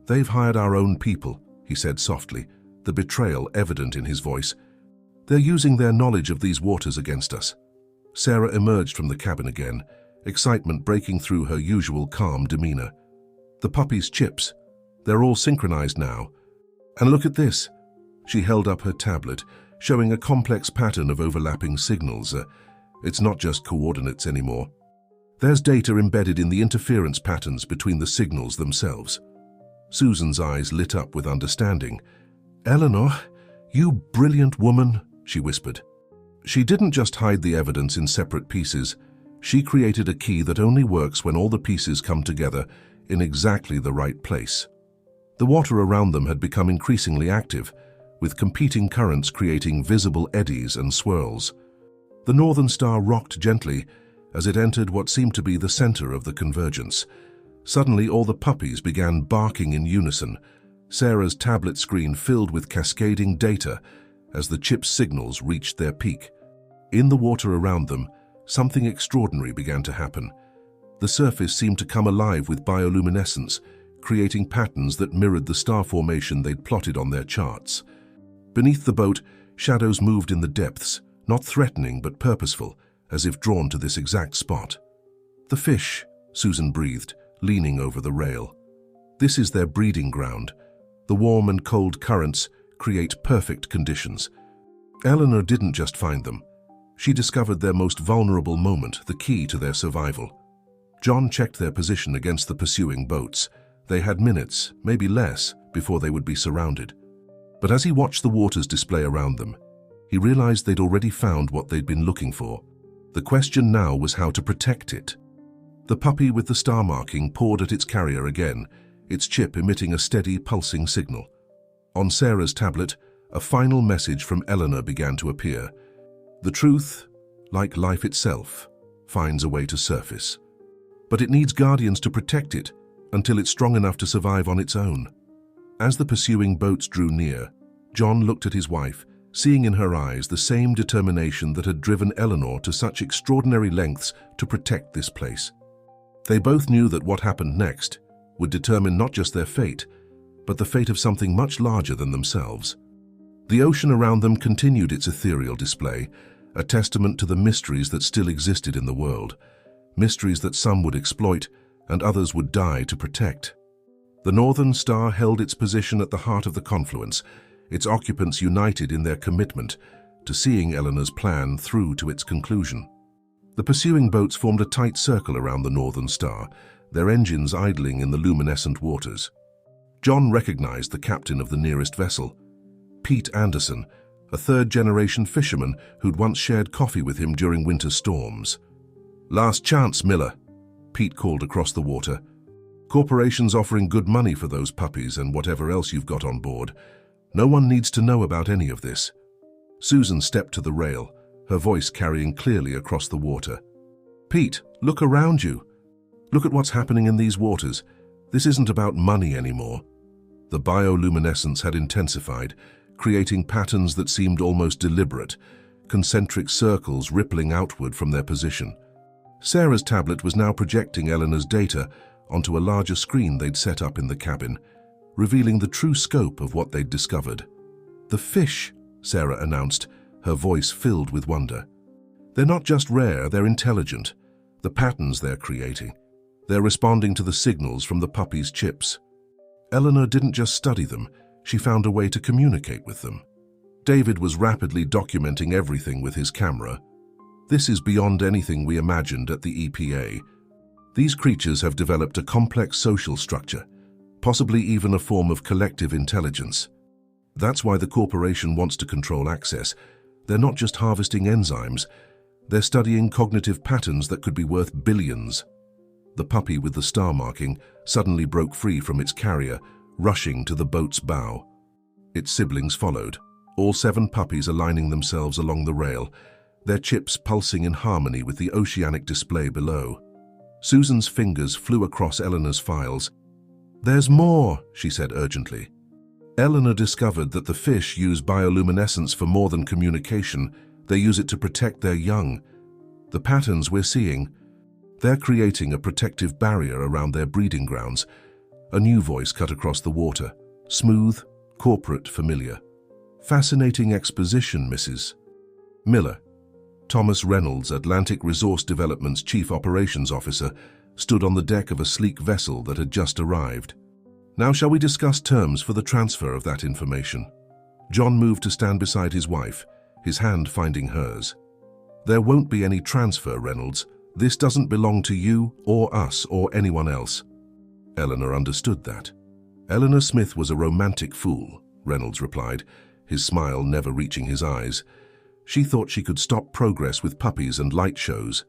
S1: "They've hired our own people," he said softly, the betrayal evident in his voice. "They're using their knowledge of these waters against us." Sarah emerged from the cabin again, excitement breaking through her usual calm demeanor. "The Puppies' chips. They're all synchronized now. And look at this." She held up her tablet, showing a complex pattern of overlapping signals. It's not just coordinates anymore. There's data embedded in the interference patterns between the signals themselves. Susan's eyes lit up with understanding. "Eleanor, you brilliant woman," she whispered. She didn't just hide the evidence in separate pieces. She created a key that only works when all the pieces come together in exactly the right place. The water around them had become increasingly active, with competing currents creating visible eddies and swirls. The Northern Star rocked gently as it entered what seemed to be the center of the convergence. Suddenly, all the puppies began barking in unison. Sarah's tablet screen filled with cascading data as the chip's signals reached their peak. In the water around them, something extraordinary began to happen. The surface seemed to come alive with bioluminescence, creating patterns that mirrored the star formation they'd plotted on their charts. Beneath the boat, shadows moved in the depths, not threatening but purposeful, as if drawn to this exact spot. "The fish," Susan breathed, leaning over the rail. "This is their breeding ground. The warm and cold currents create perfect conditions." Eleanor didn't just find them. She discovered their most vulnerable moment, the key to their survival. John checked their position against the pursuing boats. They had minutes, maybe less, before they would be surrounded. But as he watched the waters display around them, he realized they'd already found what they'd been looking for. The question now was how to protect it. The puppy with the star marking pawed at its carrier again, its chip emitting a steady, pulsing signal. On Sarah's tablet, a final message from Eleanor began to appear. "The truth, like life itself, finds a way to surface. But it needs guardians to protect it until it's strong enough to survive on its own." As the pursuing boats drew near, John looked at his wife, seeing in her eyes the same determination that had driven Eleanor to such extraordinary lengths to protect this place. They both knew that what happened next would determine not just their fate, but the fate of something much larger than themselves. The ocean around them continued its ethereal display, a testament to the mysteries that still existed in the world, mysteries that some would exploit and others would die to protect. The Northern Star held its position at the heart of the confluence, its occupants united in their commitment to seeing Eleanor's plan through to its conclusion. The pursuing boats formed a tight circle around the Northern Star, their engines idling in the luminescent waters. John recognized the captain of the nearest vessel, Pete Anderson, a third-generation fisherman who'd once shared coffee with him during winter storms. "Last chance, Miller," Pete called across the water. "Corporations offering good money for those puppies and whatever else you've got on board. No one needs to know about any of this." Susan stepped to the rail, her voice carrying clearly across the water. "Pete, look around you. Look at what's happening in these waters. This isn't about money anymore." The bioluminescence had intensified, creating patterns that seemed almost deliberate, concentric circles rippling outward from their position. Sarah's tablet was now projecting Eleanor's data onto a larger screen they'd set up in the cabin, revealing the true scope of what they'd discovered. "The fish," Sarah announced, her voice filled with wonder. They're not just rare, they're intelligent. The patterns they're creating. They're responding to the signals from the puppies' chips. Eleanor didn't just study them, she found a way to communicate with them. David was rapidly documenting everything with his camera. This is beyond anything we imagined at the EPA. These creatures have developed a complex social structure, possibly even a form of collective intelligence. That's why the corporation wants to control access. They're not just harvesting enzymes, they're studying cognitive patterns that could be worth billions. The puppy with the star marking suddenly broke free from its carrier, rushing to the boat's bow. Its siblings followed, all 7 puppies aligning themselves along the rail, their chips pulsing in harmony with the oceanic display below. Susan's fingers flew across Eleanor's files. "There's more," she said urgently. Eleanor discovered that the fish use bioluminescence for more than communication. They use it to protect their young. The patterns we're seeing, they're creating a protective barrier around their breeding grounds. A new voice cut across the water, smooth, corporate, familiar. "Fascinating exposition, Mrs. Miller." Thomas Reynolds, Atlantic Resource Development's Chief Operations Officer, stood on the deck of a sleek vessel that had just arrived. "Now shall we discuss terms for the transfer of that information?" John moved to stand beside his wife, his hand finding hers. "There won't be any transfer, Reynolds. This doesn't belong to you or us or anyone else." Eleanor understood that. "Eleanor Smith was a romantic fool," Reynolds replied, his smile never reaching his eyes. "She thought she could stop progress with puppies and light shows.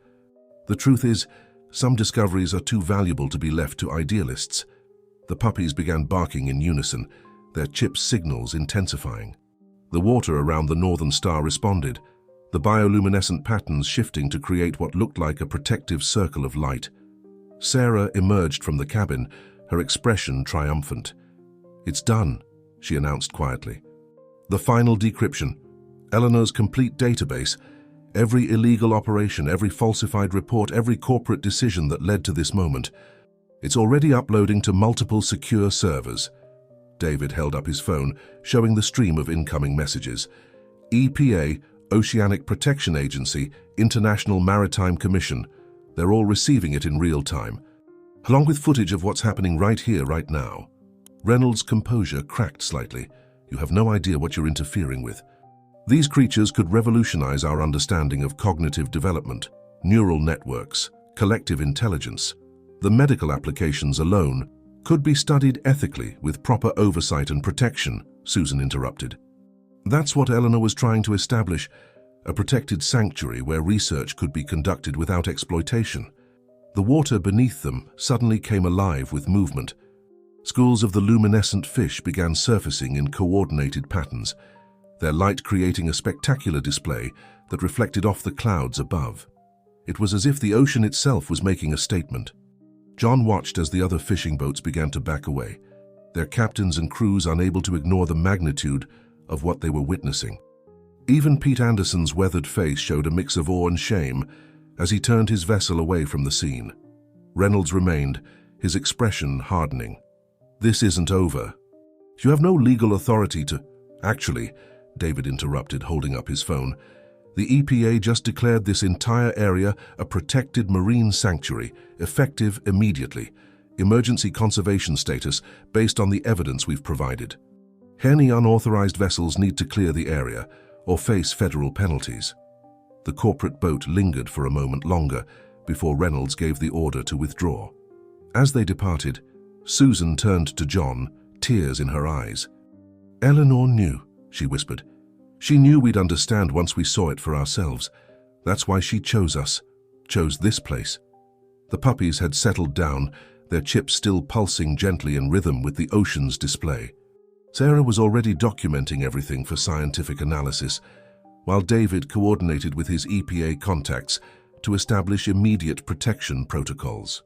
S1: The truth is, some discoveries are too valuable to be left to idealists." The puppies began barking in unison, their chip signals intensifying. The water around the northern star responded, the bioluminescent patterns shifting to create what looked like a protective circle of light. Sarah emerged from the cabin, her expression triumphant. "It's done," she announced quietly. "The final decryption. Eleanor's complete database, every illegal operation, every falsified report, every corporate decision that led to this moment. It's already uploading to multiple secure servers." David held up his phone, showing the stream of incoming messages. "EPA, Oceanic Protection Agency, International Maritime Commission. They're all receiving it in real time, along with footage of what's happening right here, right now." Reynolds' composure cracked slightly. "You have no idea what you're interfering with. These creatures could revolutionize our understanding of cognitive development, neural networks, collective intelligence. The medical applications alone could be studied ethically with proper oversight and protection," Susan interrupted. "That's what Eleanor was trying to establish, a protected sanctuary where research could be conducted without exploitation." The water beneath them suddenly came alive with movement. Schools of the luminescent fish began surfacing in coordinated patterns, their light creating a spectacular display that reflected off the clouds above. It was as if the ocean itself was making a statement. John watched as the other fishing boats began to back away, their captains and crews unable to ignore the magnitude of what they were witnessing. Even Pete Anderson's weathered face showed a mix of awe and shame as he turned his vessel away from the scene. Reynolds remained, his expression hardening. "This isn't over. You have no legal authority to—" "Actually," David interrupted, holding up his phone, "the EPA just declared this entire area a protected marine sanctuary, effective immediately. Emergency conservation status based on the evidence we've provided. Any unauthorized vessels need to clear the area or face federal penalties." The corporate boat lingered for a moment longer before Reynolds gave the order to withdraw. As they departed, Susan turned to John, tears in her eyes. "Eleanor knew," she whispered. "She knew we'd understand once we saw it for ourselves. That's why she chose us, chose this place." The puppies had settled down, their chips still pulsing gently in rhythm with the ocean's display. Sarah was already documenting everything for scientific analysis, while David coordinated with his EPA contacts to establish immediate protection protocols.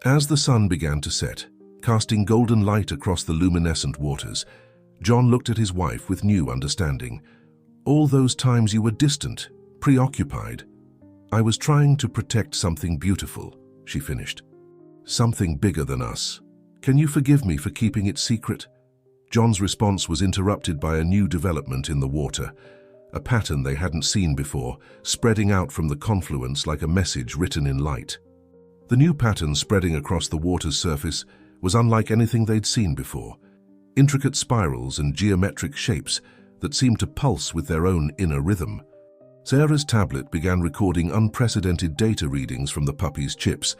S1: As the sun began to set, casting golden light across the luminescent waters, John looked at his wife with new understanding. "All those times you were distant, preoccupied. I was trying to protect something beautiful," she finished. "Something bigger than us. Can you forgive me for keeping it secret?" John's response was interrupted by a new development in the water. a pattern they hadn't seen before, spreading out from the confluence like a message written in light. The new pattern spreading across the water's surface was unlike anything they'd seen before. Intricate spirals and geometric shapes that seemed to pulse with their own inner rhythm. Sarah's tablet began recording unprecedented data readings from the puppies' chips,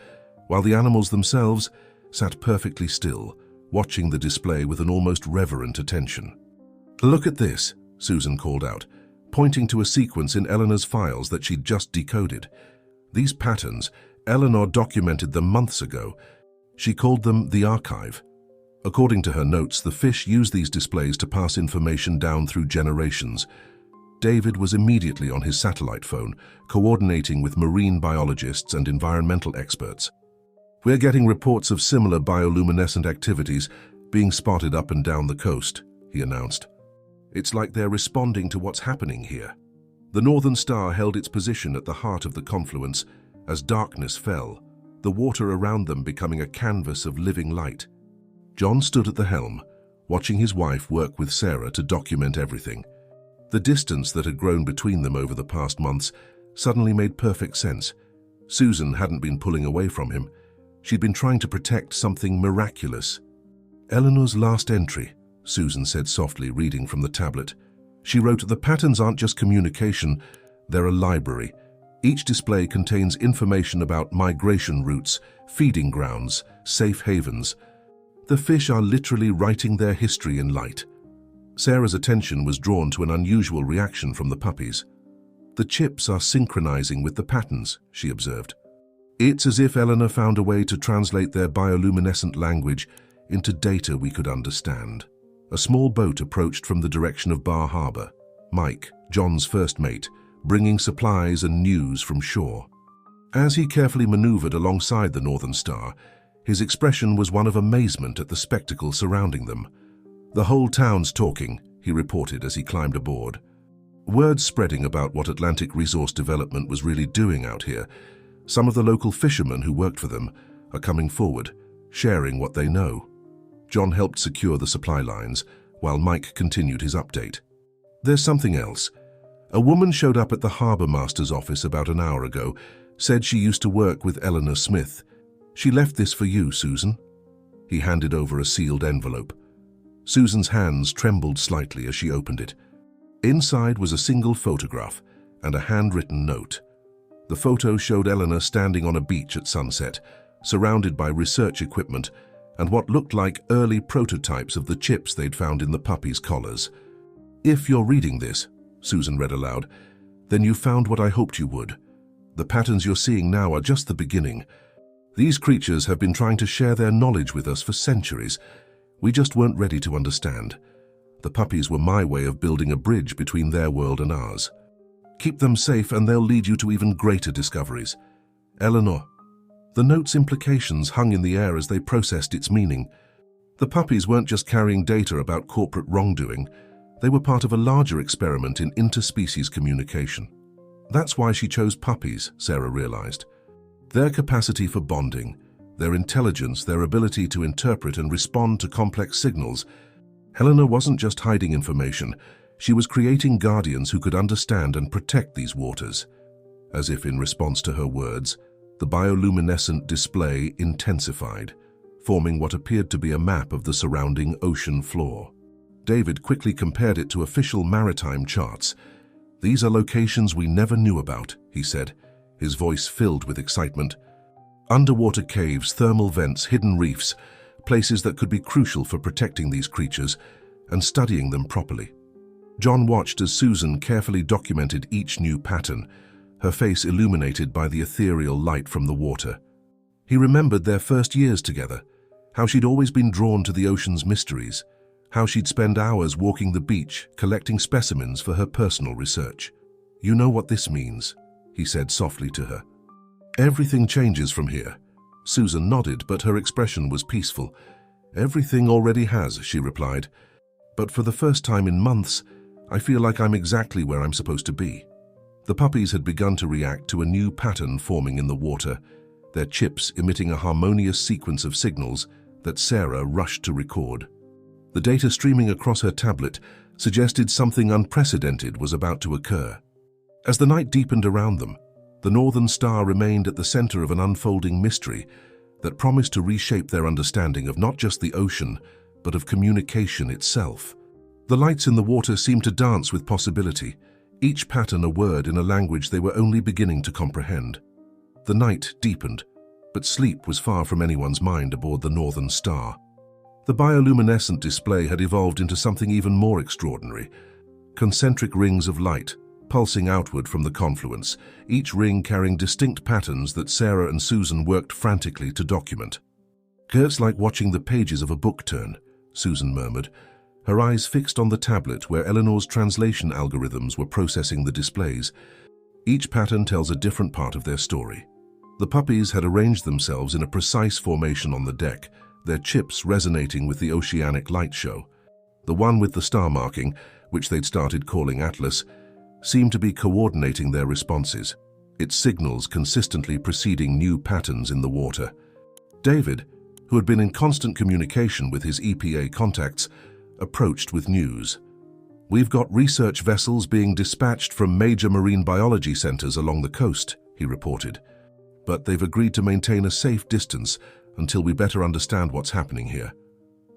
S1: while the animals themselves sat perfectly still, watching the display with an almost reverent attention. "Look at this," Susan called out, pointing to a sequence in Eleanor's files that she'd just decoded. These patterns, Eleanor documented them months ago. She called them the archive. According to her notes, the fish used these displays to pass information down through generations. David was immediately on his satellite phone, coordinating with marine biologists and environmental experts. "We're getting reports of similar bioluminescent activities being spotted up and down the coast," he announced. "It's like they're responding to what's happening here." The Northern Star held its position at the heart of the confluence as darkness fell, the water around them becoming a canvas of living light. John stood at the helm, watching his wife work with Sarah to document everything. The distance that had grown between them over the past months suddenly made perfect sense. Susan hadn't been pulling away from him. She'd been trying to protect something miraculous. "Eleanor's last entry," Susan said softly, reading from the tablet. She wrote, "The patterns aren't just communication, they're a library. Each display contains information about migration routes, feeding grounds, safe havens. The fish are literally writing their history in light." Sarah's attention was drawn to an unusual reaction from the puppies. "The chips are synchronizing with the patterns," she observed. "It's as if Eleanor found a way to translate their bioluminescent language into data we could understand." A small boat approached from the direction of Bar Harbor. Mike, John's first mate, bringing supplies and news from shore. As he carefully maneuvered alongside the Northern Star, his expression was one of amazement at the spectacle surrounding them. "The whole town's talking," he reported as he climbed aboard. Word spreading about what Atlantic Resource Development was really doing out here. Some of the local fishermen who worked for them are coming forward, sharing what they know. John helped secure the supply lines, while Mike continued his update. "There's something else. A woman showed up at the harbor master's office about an hour ago, said she used to work with Eleanor Smith. She left this for you, Susan." He handed over a sealed envelope. Susan's hands trembled slightly as she opened it. Inside was a single photograph and a handwritten note. The photo showed Eleanor standing on a beach at sunset, surrounded by research equipment and what looked like early prototypes of the chips they'd found in the puppies' collars. "If you're reading this," Susan read aloud, "then you found what I hoped you would. The patterns you're seeing now are just the beginning. These creatures have been trying to share their knowledge with us for centuries. We just weren't ready to understand. The puppies were my way of building a bridge between their world and ours. Keep them safe and they'll lead you to even greater discoveries. Eleanor." The note's implications hung in the air as they processed its meaning. The puppies weren't just carrying data about corporate wrongdoing. They were part of a larger experiment in interspecies communication. That's why she chose puppies, Sarah realized. Their capacity for bonding, their intelligence, their ability to interpret and respond to complex signals. Eleanor wasn't just hiding information. She was creating guardians who could understand and protect these waters. As if in response to her words, the bioluminescent display intensified, forming what appeared to be a map of the surrounding ocean floor. David quickly compared it to official maritime charts. "These are locations we never knew about," he said, his voice filled with excitement. "Underwater caves, thermal vents, hidden reefs, places that could be crucial for protecting these creatures and studying them properly." John watched as Susan carefully documented each new pattern, her face illuminated by the ethereal light from the water. He remembered their first years together, how she'd always been drawn to the ocean's mysteries, how she'd spend hours walking the beach, collecting specimens for her personal research. "You know what this means," he said softly to her. "Everything changes from here." Susan nodded, but her expression was peaceful. "Everything already has," she replied. "But for the first time in months, I feel like I'm exactly where I'm supposed to be." The puppies had begun to react to a new pattern forming in the water, their chips emitting a harmonious sequence of signals that Sarah rushed to record. The data streaming across her tablet suggested something unprecedented was about to occur. As the night deepened around them, the northern star remained at the center of an unfolding mystery that promised to reshape their understanding of not just the ocean, but of communication itself. The lights in the water seemed to dance with possibility, each pattern a word in a language they were only beginning to comprehend. The night deepened, but sleep was far from anyone's mind aboard the Northern Star. The bioluminescent display had evolved into something even more extraordinary. Concentric rings of light, pulsing outward from the confluence, each ring carrying distinct patterns that Sarah and Susan worked frantically to document. "It's like watching the pages of a book turn," Susan murmured, her eyes fixed on the tablet where Eleanor's translation algorithms were processing the displays. Each pattern tells a different part of their story. The puppies had arranged themselves in a precise formation on the deck, their chips resonating with the oceanic light show. The one with the star marking, which they'd started calling Atlas, seemed to be coordinating their responses, its signals consistently preceding new patterns in the water. David, who had been in constant communication with his EPA contacts, approached with news. "We've got research vessels being dispatched from major marine biology centers along the coast," he reported. "But they've agreed to maintain a safe distance until we better understand what's happening here."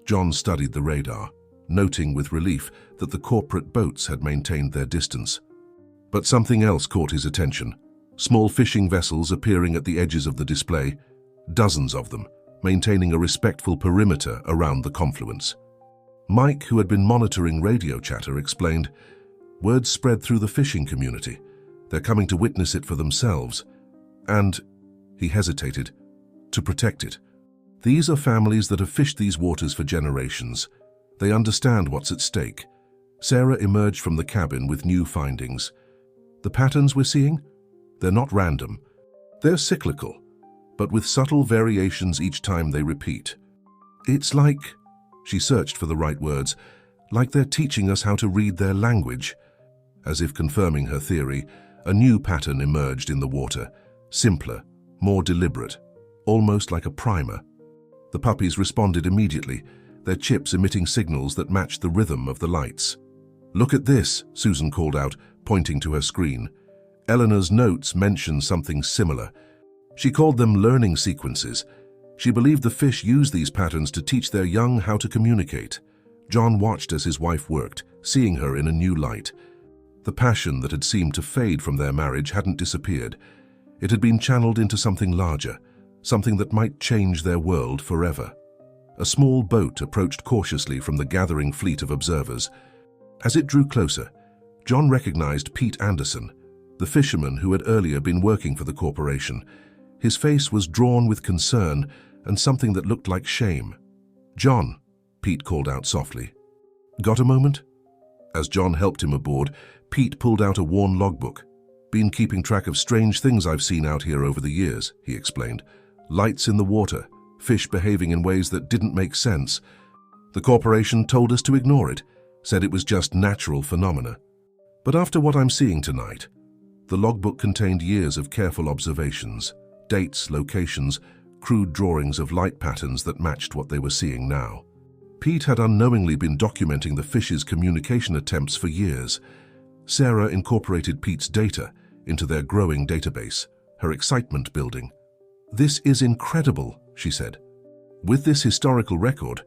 S1: John studied the radar, noting with relief that the corporate boats had maintained their distance. But something else caught his attention. Small fishing vessels appearing at the edges of the display, dozens of them, maintaining a respectful perimeter around the confluence. Mike, who had been monitoring radio chatter, explained, "Word spread through the fishing community. They're coming to witness it for themselves. And," he hesitated, "to protect it. These are families that have fished these waters for generations. They understand what's at stake." Sarah emerged from the cabin with new findings. "The patterns we're seeing? They're not random. They're cyclical, but with subtle variations each time they repeat. It's like," she searched for the right words, "like they're teaching us how to read their language." As if confirming her theory, a new pattern emerged in the water, simpler, more deliberate, almost like a primer. The puppies responded immediately, their chips emitting signals that matched the rhythm of the lights. "Look at this," Susan called out, pointing to her screen. Eleanor's notes mentioned something similar. She called them learning sequences. She believed the fish used these patterns to teach their young how to communicate. John watched as his wife worked, seeing her in a new light. The passion that had seemed to fade from their marriage hadn't disappeared. It had been channeled into something larger, something that might change their world forever. A small boat approached cautiously from the gathering fleet of observers. As it drew closer, John recognized Pete Anderson, the fisherman who had earlier been working for the corporation. His face was drawn with concern and something that looked like shame. "John," Pete called out softly. "Got a moment?" As John helped him aboard, Pete pulled out a worn logbook. "Been keeping track of strange things I've seen out here over the years," he explained. "Lights in the water, fish behaving in ways that didn't make sense. The corporation told us to ignore it, said it was just natural phenomena. But after what I'm seeing tonight," the logbook contained years of careful observations, dates, locations, crude drawings of light patterns that matched what they were seeing now. Pete had unknowingly been documenting the fish's communication attempts for years. Sarah incorporated Pete's data into their growing database, her excitement building. "This is incredible," she said. "With this historical record,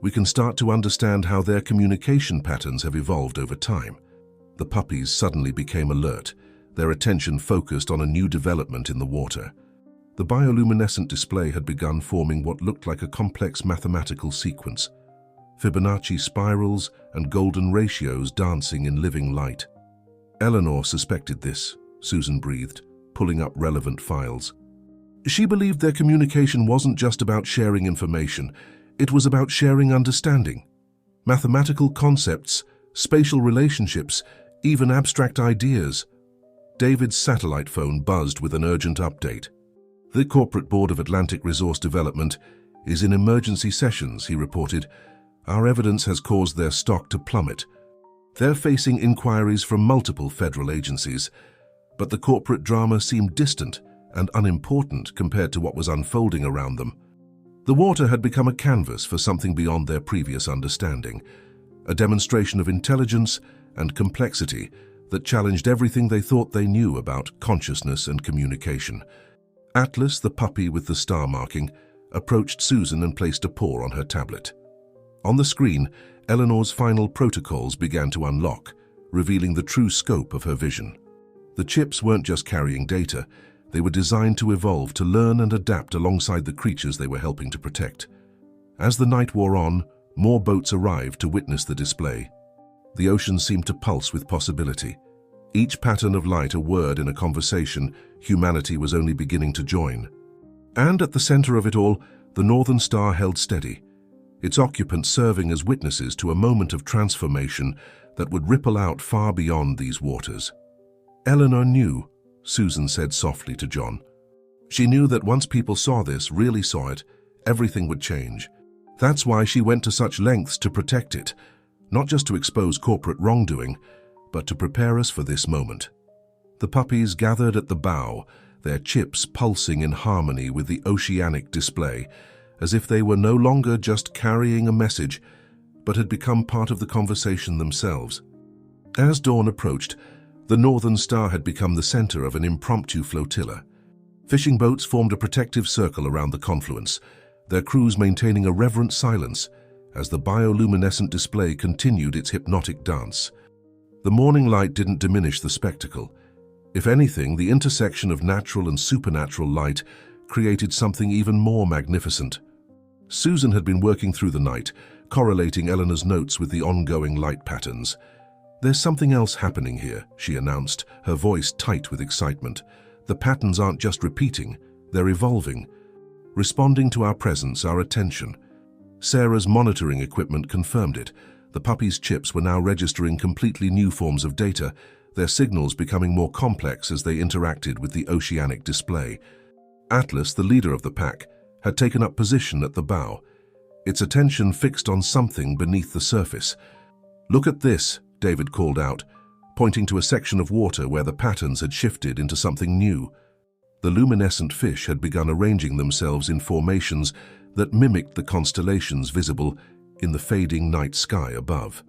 S1: we can start to understand how their communication patterns have evolved over time." The puppies suddenly became alert, their attention focused on a new development in the water. The bioluminescent display had begun forming what looked like a complex mathematical sequence, Fibonacci spirals and golden ratios dancing in living light. Eleanor suspected this, Susan breathed, pulling up relevant files. She believed their communication wasn't just about sharing information, it was about sharing understanding. Mathematical concepts, spatial relationships, even abstract ideas. David's satellite phone buzzed with an urgent update. "The Corporate Board of Atlantic Resource Development is in emergency sessions," he reported. "Our evidence has caused their stock to plummet. They're facing inquiries from multiple federal agencies, but the corporate drama seemed distant and unimportant compared to what was unfolding around them. The water had become a canvas for something beyond their previous understanding, a demonstration of intelligence and complexity that challenged everything they thought they knew about consciousness and communication. Atlas, the puppy with the star marking, approached Susan and placed a paw on her tablet. On the screen, Eleanor's final protocols began to unlock, revealing the true scope of her vision. The chips weren't just carrying data, they were designed to evolve, to learn and adapt alongside the creatures they were helping to protect. As the night wore on, more boats arrived to witness the display. The ocean seemed to pulse with possibility. Each pattern of light a word in a conversation humanity was only beginning to join. And at the center of it all, the Northern Star held steady, its occupants serving as witnesses to a moment of transformation that would ripple out far beyond these waters. Eleanor knew, Susan said softly to John. She knew that once people saw this, really saw it, everything would change. That's why she went to such lengths to protect it, not just to expose corporate wrongdoing, but to prepare us for this moment. The puppies gathered at the bow, their chips pulsing in harmony with the oceanic display, as if they were no longer just carrying a message, but had become part of the conversation themselves. As dawn approached, the Northern Star had become the center of an impromptu flotilla. Fishing boats formed a protective circle around the confluence, their crews maintaining a reverent silence as the bioluminescent display continued its hypnotic dance. The morning light didn't diminish the spectacle. If anything, the intersection of natural and supernatural light created something even more magnificent. Susan had been working through the night, correlating Eleanor's notes with the ongoing light patterns. "There's something else happening here," she announced, her voice tight with excitement. "The patterns aren't just repeating, they're evolving, responding to our presence, our attention." Sarah's monitoring equipment confirmed it. The puppies' chips were now registering completely new forms of data, their signals becoming more complex as they interacted with the oceanic display. Atlas, the leader of the pack, had taken up position at the bow, its attention fixed on something beneath the surface. "Look at this," David called out, pointing to a section of water where the patterns had shifted into something new. The luminescent fish had begun arranging themselves in formations that mimicked the constellations visible in the fading night sky above.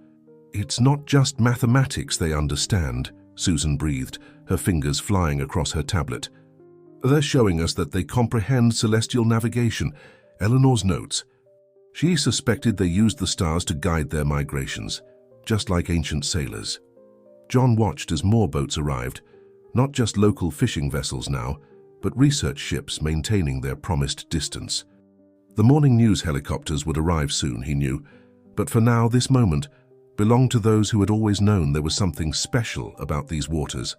S1: "It's not just mathematics they understand," Susan breathed, her fingers flying across her tablet. "They're showing us that they comprehend celestial navigation." Eleanor's notes. She suspected they used the stars to guide their migrations, just like ancient sailors. John watched as more boats arrived, not just local fishing vessels now, but research ships maintaining their promised distance. The morning news helicopters would arrive soon, he knew, but for now this moment belonged to those who had always known there was something special about these waters.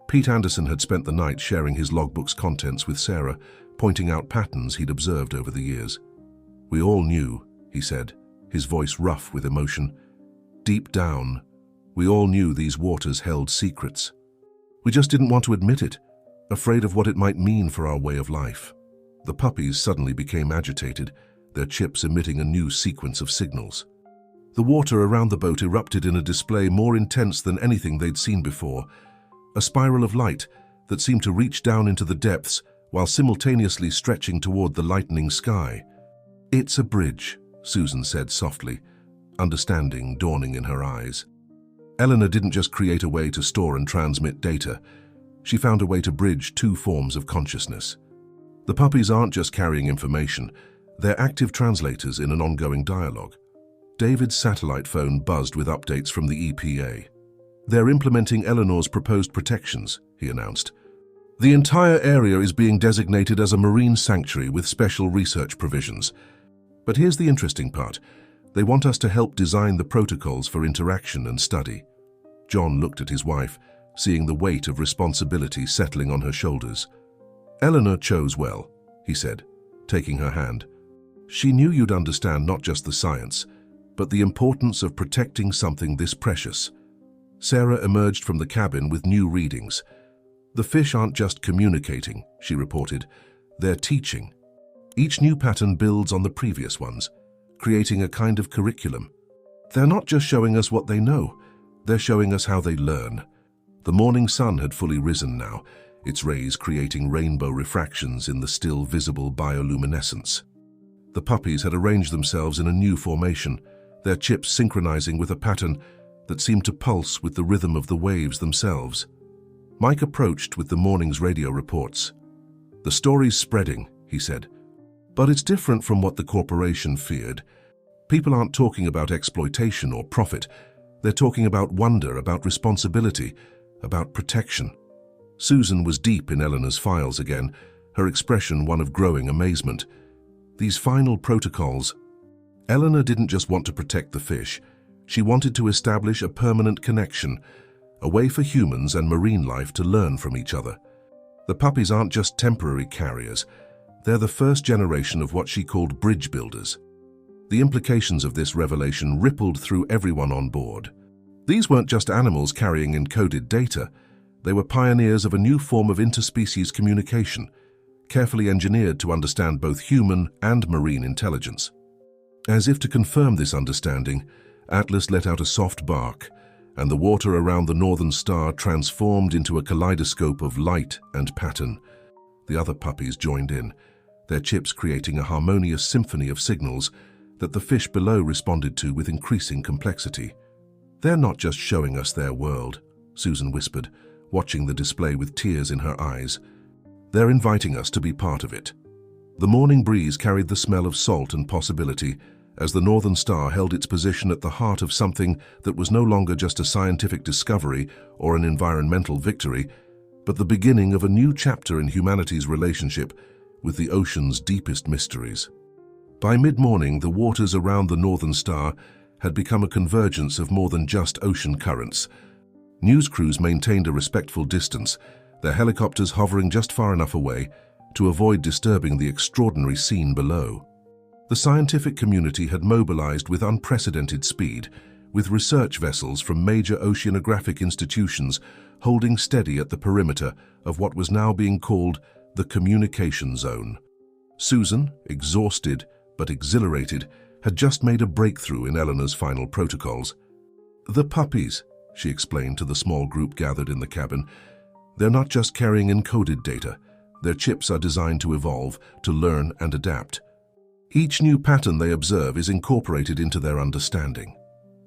S1: Pete Anderson had spent the night sharing his logbook's contents with Sarah, pointing out patterns he'd observed over the years. "We all knew," he said, his voice rough with emotion. "Deep down, we all knew these waters held secrets. We just didn't want to admit it, afraid of what it might mean for our way of life." The puppies suddenly became agitated, their chips emitting a new sequence of signals. The water around the boat erupted in a display more intense than anything they'd seen before, a spiral of light that seemed to reach down into the depths while simultaneously stretching toward the lightening sky. "It's a bridge," Susan said softly, understanding dawning in her eyes. Eleanor didn't just create a way to store and transmit data. She found a way to bridge two forms of consciousness. The puppies aren't just carrying information, they're active translators in an ongoing dialogue. David's satellite phone buzzed with updates from the EPA. "They're implementing Eleanor's proposed protections," he announced. "The entire area is being designated as a marine sanctuary with special research provisions. But here's the interesting part. They want us to help design the protocols for interaction and study." John looked at his wife, seeing the weight of responsibility settling on her shoulders. "Eleanor chose well," he said, taking her hand. "She knew you'd understand not just the science, but the importance of protecting something this precious." Sarah emerged from the cabin with new readings. "The fish aren't just communicating," she reported. "They're teaching. Each new pattern builds on the previous ones, creating a kind of curriculum. They're not just showing us what they know, they're showing us how they learn." The morning sun had fully risen now, its rays creating rainbow refractions in the still visible bioluminescence. The puppies had arranged themselves in a new formation, their chips synchronizing with a pattern that seemed to pulse with the rhythm of the waves themselves. Mike approached with the morning's radio reports. "The story's spreading," he said. "But it's different from what the corporation feared. People aren't talking about exploitation or profit. They're talking about wonder, about responsibility, about protection." Susan was deep in Eleanor's files again, her expression one of growing amazement. These final protocols. Eleanor didn't just want to protect the fish. She wanted to establish a permanent connection, a way for humans and marine life to learn from each other. The puppies aren't just temporary carriers. They're the first generation of what she called bridge builders. The implications of this revelation rippled through everyone on board. These weren't just animals carrying encoded data. They were pioneers of a new form of interspecies communication, carefully engineered to understand both human and marine intelligence. As if to confirm this understanding, Atlas let out a soft bark, and the water around the northern star transformed into a kaleidoscope of light and pattern. The other puppies joined in, their chips creating a harmonious symphony of signals that the fish below responded to with increasing complexity. "They're not just showing us their world," Susan whispered, watching the display with tears in her eyes. "They're inviting us to be part of it." The morning breeze carried the smell of salt and possibility as the northern star held its position at the heart of something that was no longer just a scientific discovery or an environmental victory, but the beginning of a new chapter in humanity's relationship with the ocean's deepest mysteries. By mid-morning, the waters around the northern star had become a convergence of more than just ocean currents. News crews maintained a respectful distance, their helicopters hovering just far enough away to avoid disturbing the extraordinary scene below. The scientific community had mobilized with unprecedented speed, with research vessels from major oceanographic institutions holding steady at the perimeter of what was now being called the communication zone. Susan, exhausted but exhilarated, had just made a breakthrough in Eleanor's final protocols. "The puppies," she explained to the small group gathered in the cabin. "They're not just carrying encoded data. Their chips are designed to evolve, to learn and adapt. Each new pattern they observe is incorporated into their understanding."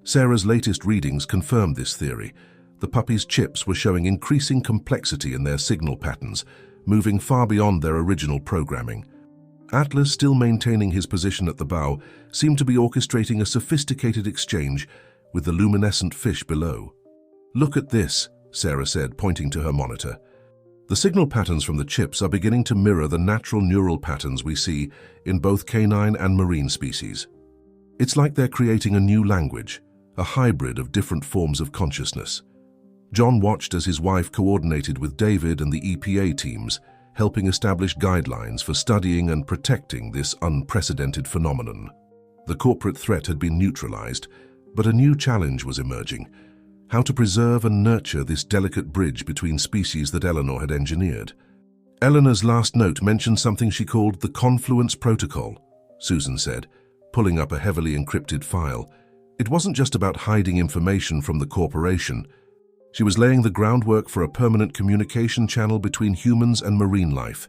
S1: Sarah's latest readings confirmed this theory. The puppies' chips were showing increasing complexity in their signal patterns, moving far beyond their original programming. Atlas, still maintaining his position at the bow, seemed to be orchestrating a sophisticated exchange with the luminescent fish below. "Look at this," Sarah said, pointing to her monitor. "The signal patterns from the chips are beginning to mirror the natural neural patterns we see in both canine and marine species. It's like they're creating a new language, a hybrid of different forms of consciousness." John watched as his wife coordinated with David and the EPA teams, helping establish guidelines for studying and protecting this unprecedented phenomenon. The corporate threat had been neutralized, but a new challenge was emerging: how to preserve and nurture this delicate bridge between species that Eleanor had engineered. Eleanor's last note mentioned something she called the confluence protocol, Susan said, pulling up a heavily encrypted file. It wasn't just about hiding information from the corporation. She was laying the groundwork for a permanent communication channel between humans and marine life.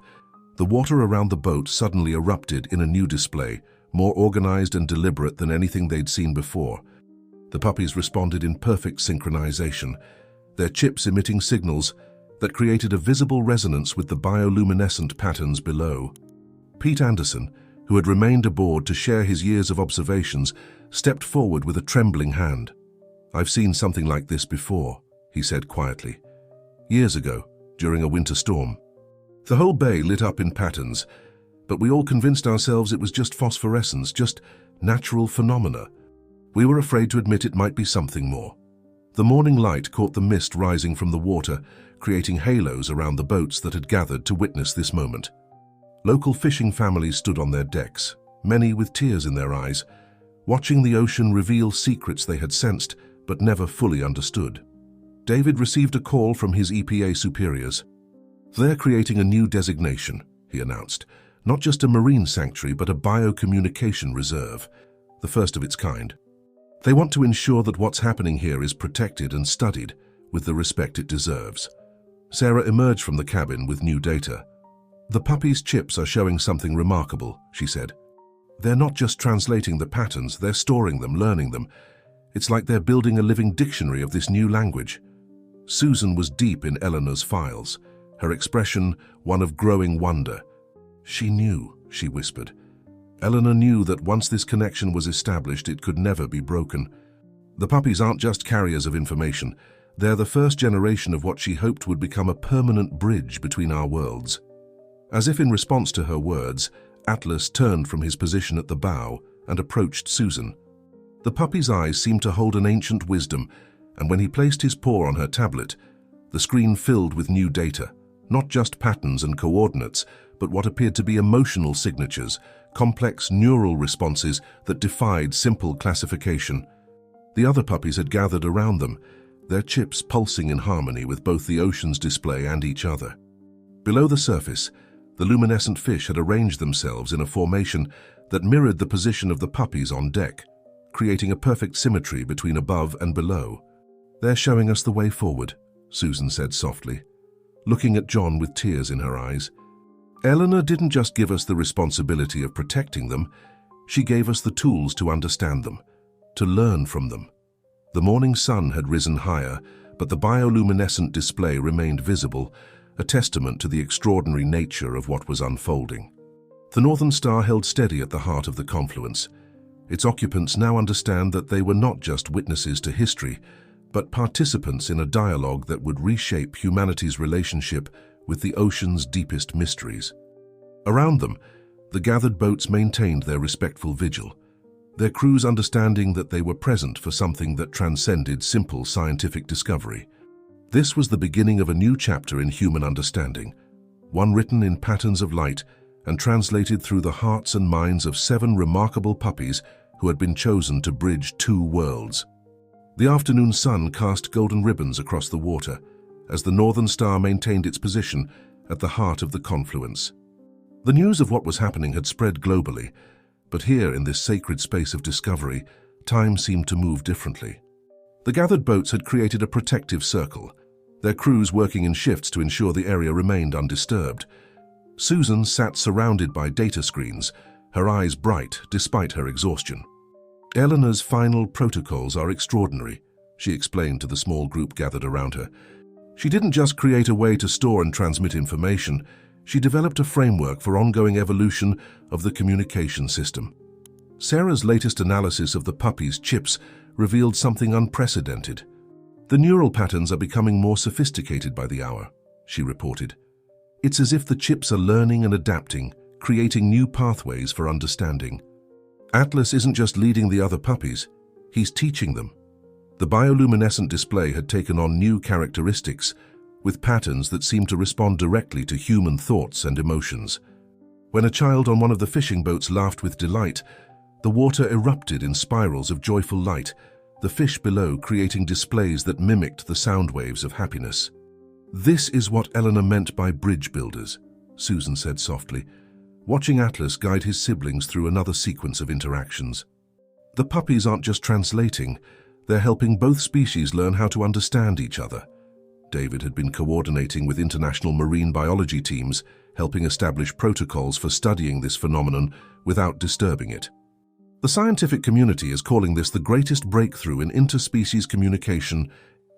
S1: The water around the boat suddenly erupted in a new display, more organized and deliberate than anything they'd seen before. The puppies responded in perfect synchronization, their chips emitting signals that created a visible resonance with the bioluminescent patterns below. Pete Anderson, who had remained aboard to share his years of observations, stepped forward with a trembling hand. "I've seen something like this before," he said quietly. "Years ago, during a winter storm. The whole bay lit up in patterns, but we all convinced ourselves it was just phosphorescence, just natural phenomena. We were afraid to admit it might be something more." The morning light caught the mist rising from the water, creating halos around the boats that had gathered to witness this moment. Local fishing families stood on their decks, many with tears in their eyes, watching the ocean reveal secrets they had sensed but never fully understood. David received a call from his EPA superiors. "They're creating a new designation," he announced. "Not just a marine sanctuary, but a biocommunication reserve, the first of its kind. They want to ensure that what's happening here is protected and studied with the respect it deserves." Sarah emerged from the cabin with new data. "The puppies' chips are showing something remarkable," she said. They're not just translating the patterns, they're storing them, learning them. It's like they're building a living dictionary of this new language. Susan was deep in Eleanor's files, her expression one of growing wonder. She knew, she whispered. Eleanor knew that once this connection was established, it could never be broken. The puppies aren't just carriers of information. They're the first generation of what she hoped would become a permanent bridge between our worlds. As if in response to her words, Atlas turned from his position at the bow and approached Susan. The puppy's eyes seemed to hold an ancient wisdom, and when he placed his paw on her tablet, the screen filled with new data, not just patterns and coordinates, but what appeared to be emotional signatures, complex neural responses that defied simple classification. The other puppies had gathered around them, their chips pulsing in harmony with both the ocean's display and each other. Below the surface, the luminescent fish had arranged themselves in a formation that mirrored the position of the puppies on deck, creating a perfect symmetry between above and below. "They're showing us the way forward," Susan said softly, looking at John with tears in her eyes. "Eleanor didn't just give us the responsibility of protecting them, she gave us the tools to understand them, to learn from them." The morning sun had risen higher, but the bioluminescent display remained visible, a testament to the extraordinary nature of what was unfolding. The Northern Star held steady at the heart of the confluence. Its occupants now understand that they were not just witnesses to history, but participants in a dialogue that would reshape humanity's relationship with the ocean's deepest mysteries. Around them, the gathered boats maintained their respectful vigil, their crews understanding that they were present for something that transcended simple scientific discovery. This was the beginning of a new chapter in human understanding, one written in patterns of light and translated through the hearts and minds of 7 remarkable puppies who had been chosen to bridge 2 worlds. The afternoon sun cast golden ribbons across the water as the Northern Star maintained its position at the heart of the confluence. The news of what was happening had spread globally, but here in this sacred space of discovery, time seemed to move differently. The gathered boats had created a protective circle, their crews working in shifts to ensure the area remained undisturbed. Susan sat surrounded by data screens, her eyes bright despite her exhaustion. "Eleanor's final protocols are extraordinary," she explained to the small group gathered around her. "She didn't just create a way to store and transmit information, she developed a framework for ongoing evolution of the communication system." Sarah's latest analysis of the puppy's chips revealed something unprecedented. "The neural patterns are becoming more sophisticated by the hour," she reported. "It's as if the chips are learning and adapting, creating new pathways for understanding. Atlas isn't just leading the other puppies, he's teaching them." The bioluminescent display had taken on new characteristics, with patterns that seemed to respond directly to human thoughts and emotions. When a child on one of the fishing boats laughed with delight, the water erupted in spirals of joyful light, the fish below creating displays that mimicked the sound waves of happiness. "This is what Eleanor meant by bridge builders," Susan said softly, watching Atlas guide his siblings through another sequence of interactions. "The puppies aren't just translating, they're helping both species learn how to understand each other." David had been coordinating with international marine biology teams, helping establish protocols for studying this phenomenon without disturbing it. "The scientific community is calling this the greatest breakthrough in interspecies communication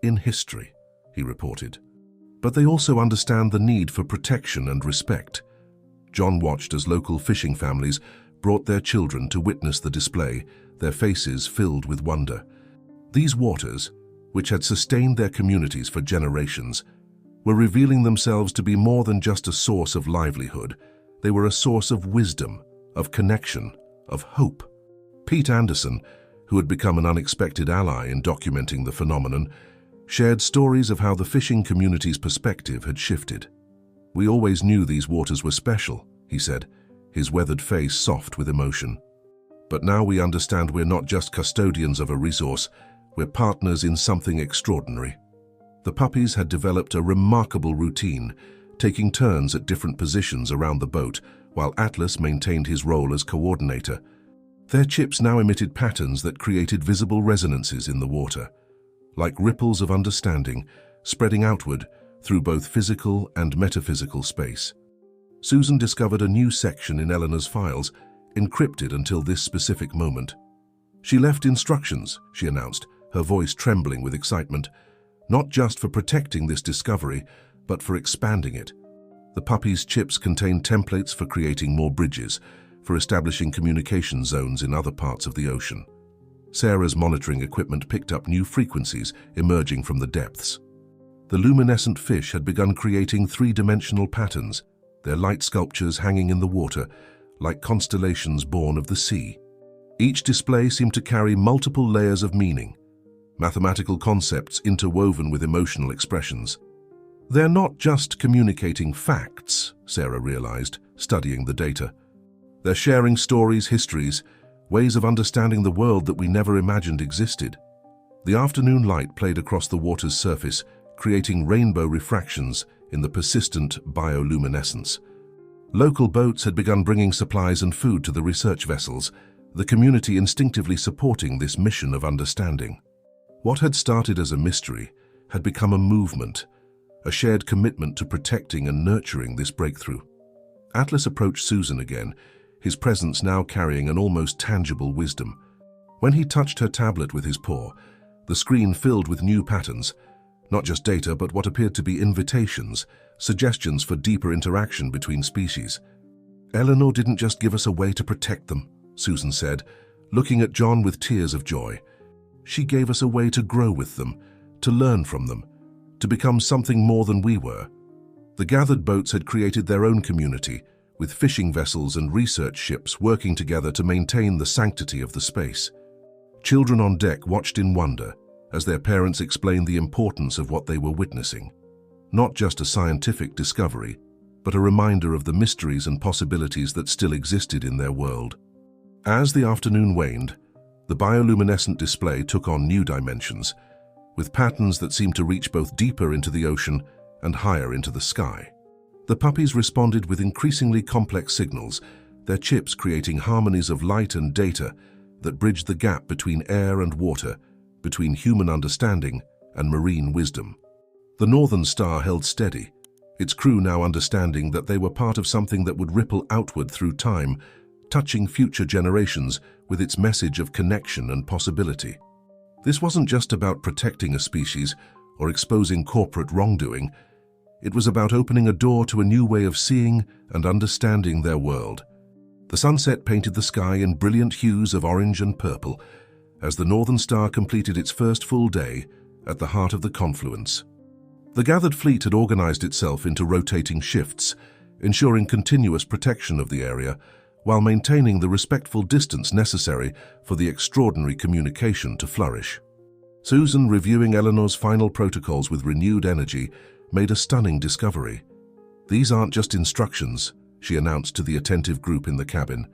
S1: in history," he reported. "But they also understand the need for protection and respect." John watched as local fishing families brought their children to witness the display, their faces filled with wonder. These waters, which had sustained their communities for generations, were revealing themselves to be more than just a source of livelihood. They were a source of wisdom, of connection, of hope. Pete Anderson, who had become an unexpected ally in documenting the phenomenon, shared stories of how the fishing community's perspective had shifted. "We always knew these waters were special," he said, his weathered face soft with emotion. "But now we understand we're not just custodians of a resource, we're partners in something extraordinary." The puppies had developed a remarkable routine, taking turns at different positions around the boat, while Atlas maintained his role as coordinator. Their chips now emitted patterns that created visible resonances in the water, like ripples of understanding, spreading outward through both physical and metaphysical space. Susan discovered a new section in Eleanor's files, encrypted until this specific moment. She left instructions, she announced, her voice trembling with excitement, not just for protecting this discovery, but for expanding it. The Puppies' chips contain templates for creating more bridges, for establishing communication zones in other parts of the ocean. Sarah's monitoring equipment picked up new frequencies emerging from the depths. The luminescent fish had begun creating three-dimensional patterns, their light sculptures hanging in the water, like constellations born of the sea. Each display seemed to carry multiple layers of meaning, mathematical concepts interwoven with emotional expressions. They're not just communicating facts, Sarah realized, studying the data. They're sharing stories, histories, ways of understanding the world that we never imagined existed. The afternoon light played across the water's surface, creating rainbow refractions in the persistent bioluminescence. Local boats had begun bringing supplies and food to the research vessels, the community instinctively supporting this mission of understanding. What had started as a mystery had become a movement, a shared commitment to protecting and nurturing this breakthrough. Atlas approached Susan again, his presence now carrying an almost tangible wisdom. When he touched her tablet with his paw, the screen filled with new patterns, not just data but what appeared to be invitations, suggestions for deeper interaction between species. "Eleanor didn't just give us a way to protect them," Susan said, looking at John with tears of joy. "She gave us a way to grow with them, to learn from them, to become something more than we were." The gathered boats had created their own community, with fishing vessels and research ships working together to maintain the sanctity of the space. Children on deck watched in wonder as their parents explained the importance of what they were witnessing. Not just a scientific discovery, but a reminder of the mysteries and possibilities that still existed in their world. As the afternoon waned, the bioluminescent display took on new dimensions, with patterns that seemed to reach both deeper into the ocean and higher into the sky. The Puppies responded with increasingly complex signals, their chips creating harmonies of light and data that bridged the gap between air and water, between human understanding and marine wisdom. The Northern Star held steady, its crew now understanding that they were part of something that would ripple outward through time, touching future generations with its message of connection and possibility. This wasn't just about protecting a species or exposing corporate wrongdoing. It was about opening a door to a new way of seeing and understanding their world. The sunset painted the sky in brilliant hues of orange and purple as the Northern Star completed its first full day at the heart of the confluence. The gathered fleet had organized itself into rotating shifts, ensuring continuous protection of the area while maintaining the respectful distance necessary for the extraordinary communication to flourish. Susan, reviewing Eleanor's final protocols with renewed energy, made a stunning discovery. "These aren't just instructions," she announced to the attentive group in the cabin.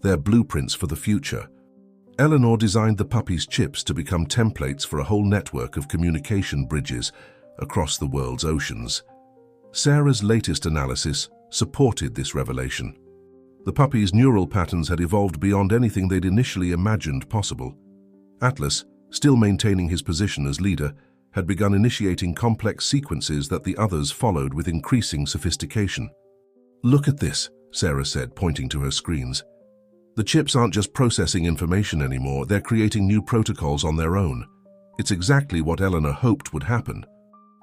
S1: "They're blueprints for the future." Eleanor designed the Puppies' chips to become templates for a whole network of communication bridges across the world's oceans. Sarah's latest analysis supported this revelation. The Puppies' neural patterns had evolved beyond anything they'd initially imagined possible. Atlas, still maintaining his position as leader, had begun initiating complex sequences that the others followed with increasing sophistication. "Look at this," Sarah said, pointing to her screens. "The chips aren't just processing information anymore, they're creating new protocols on their own. It's exactly what Eleanor hoped would happen.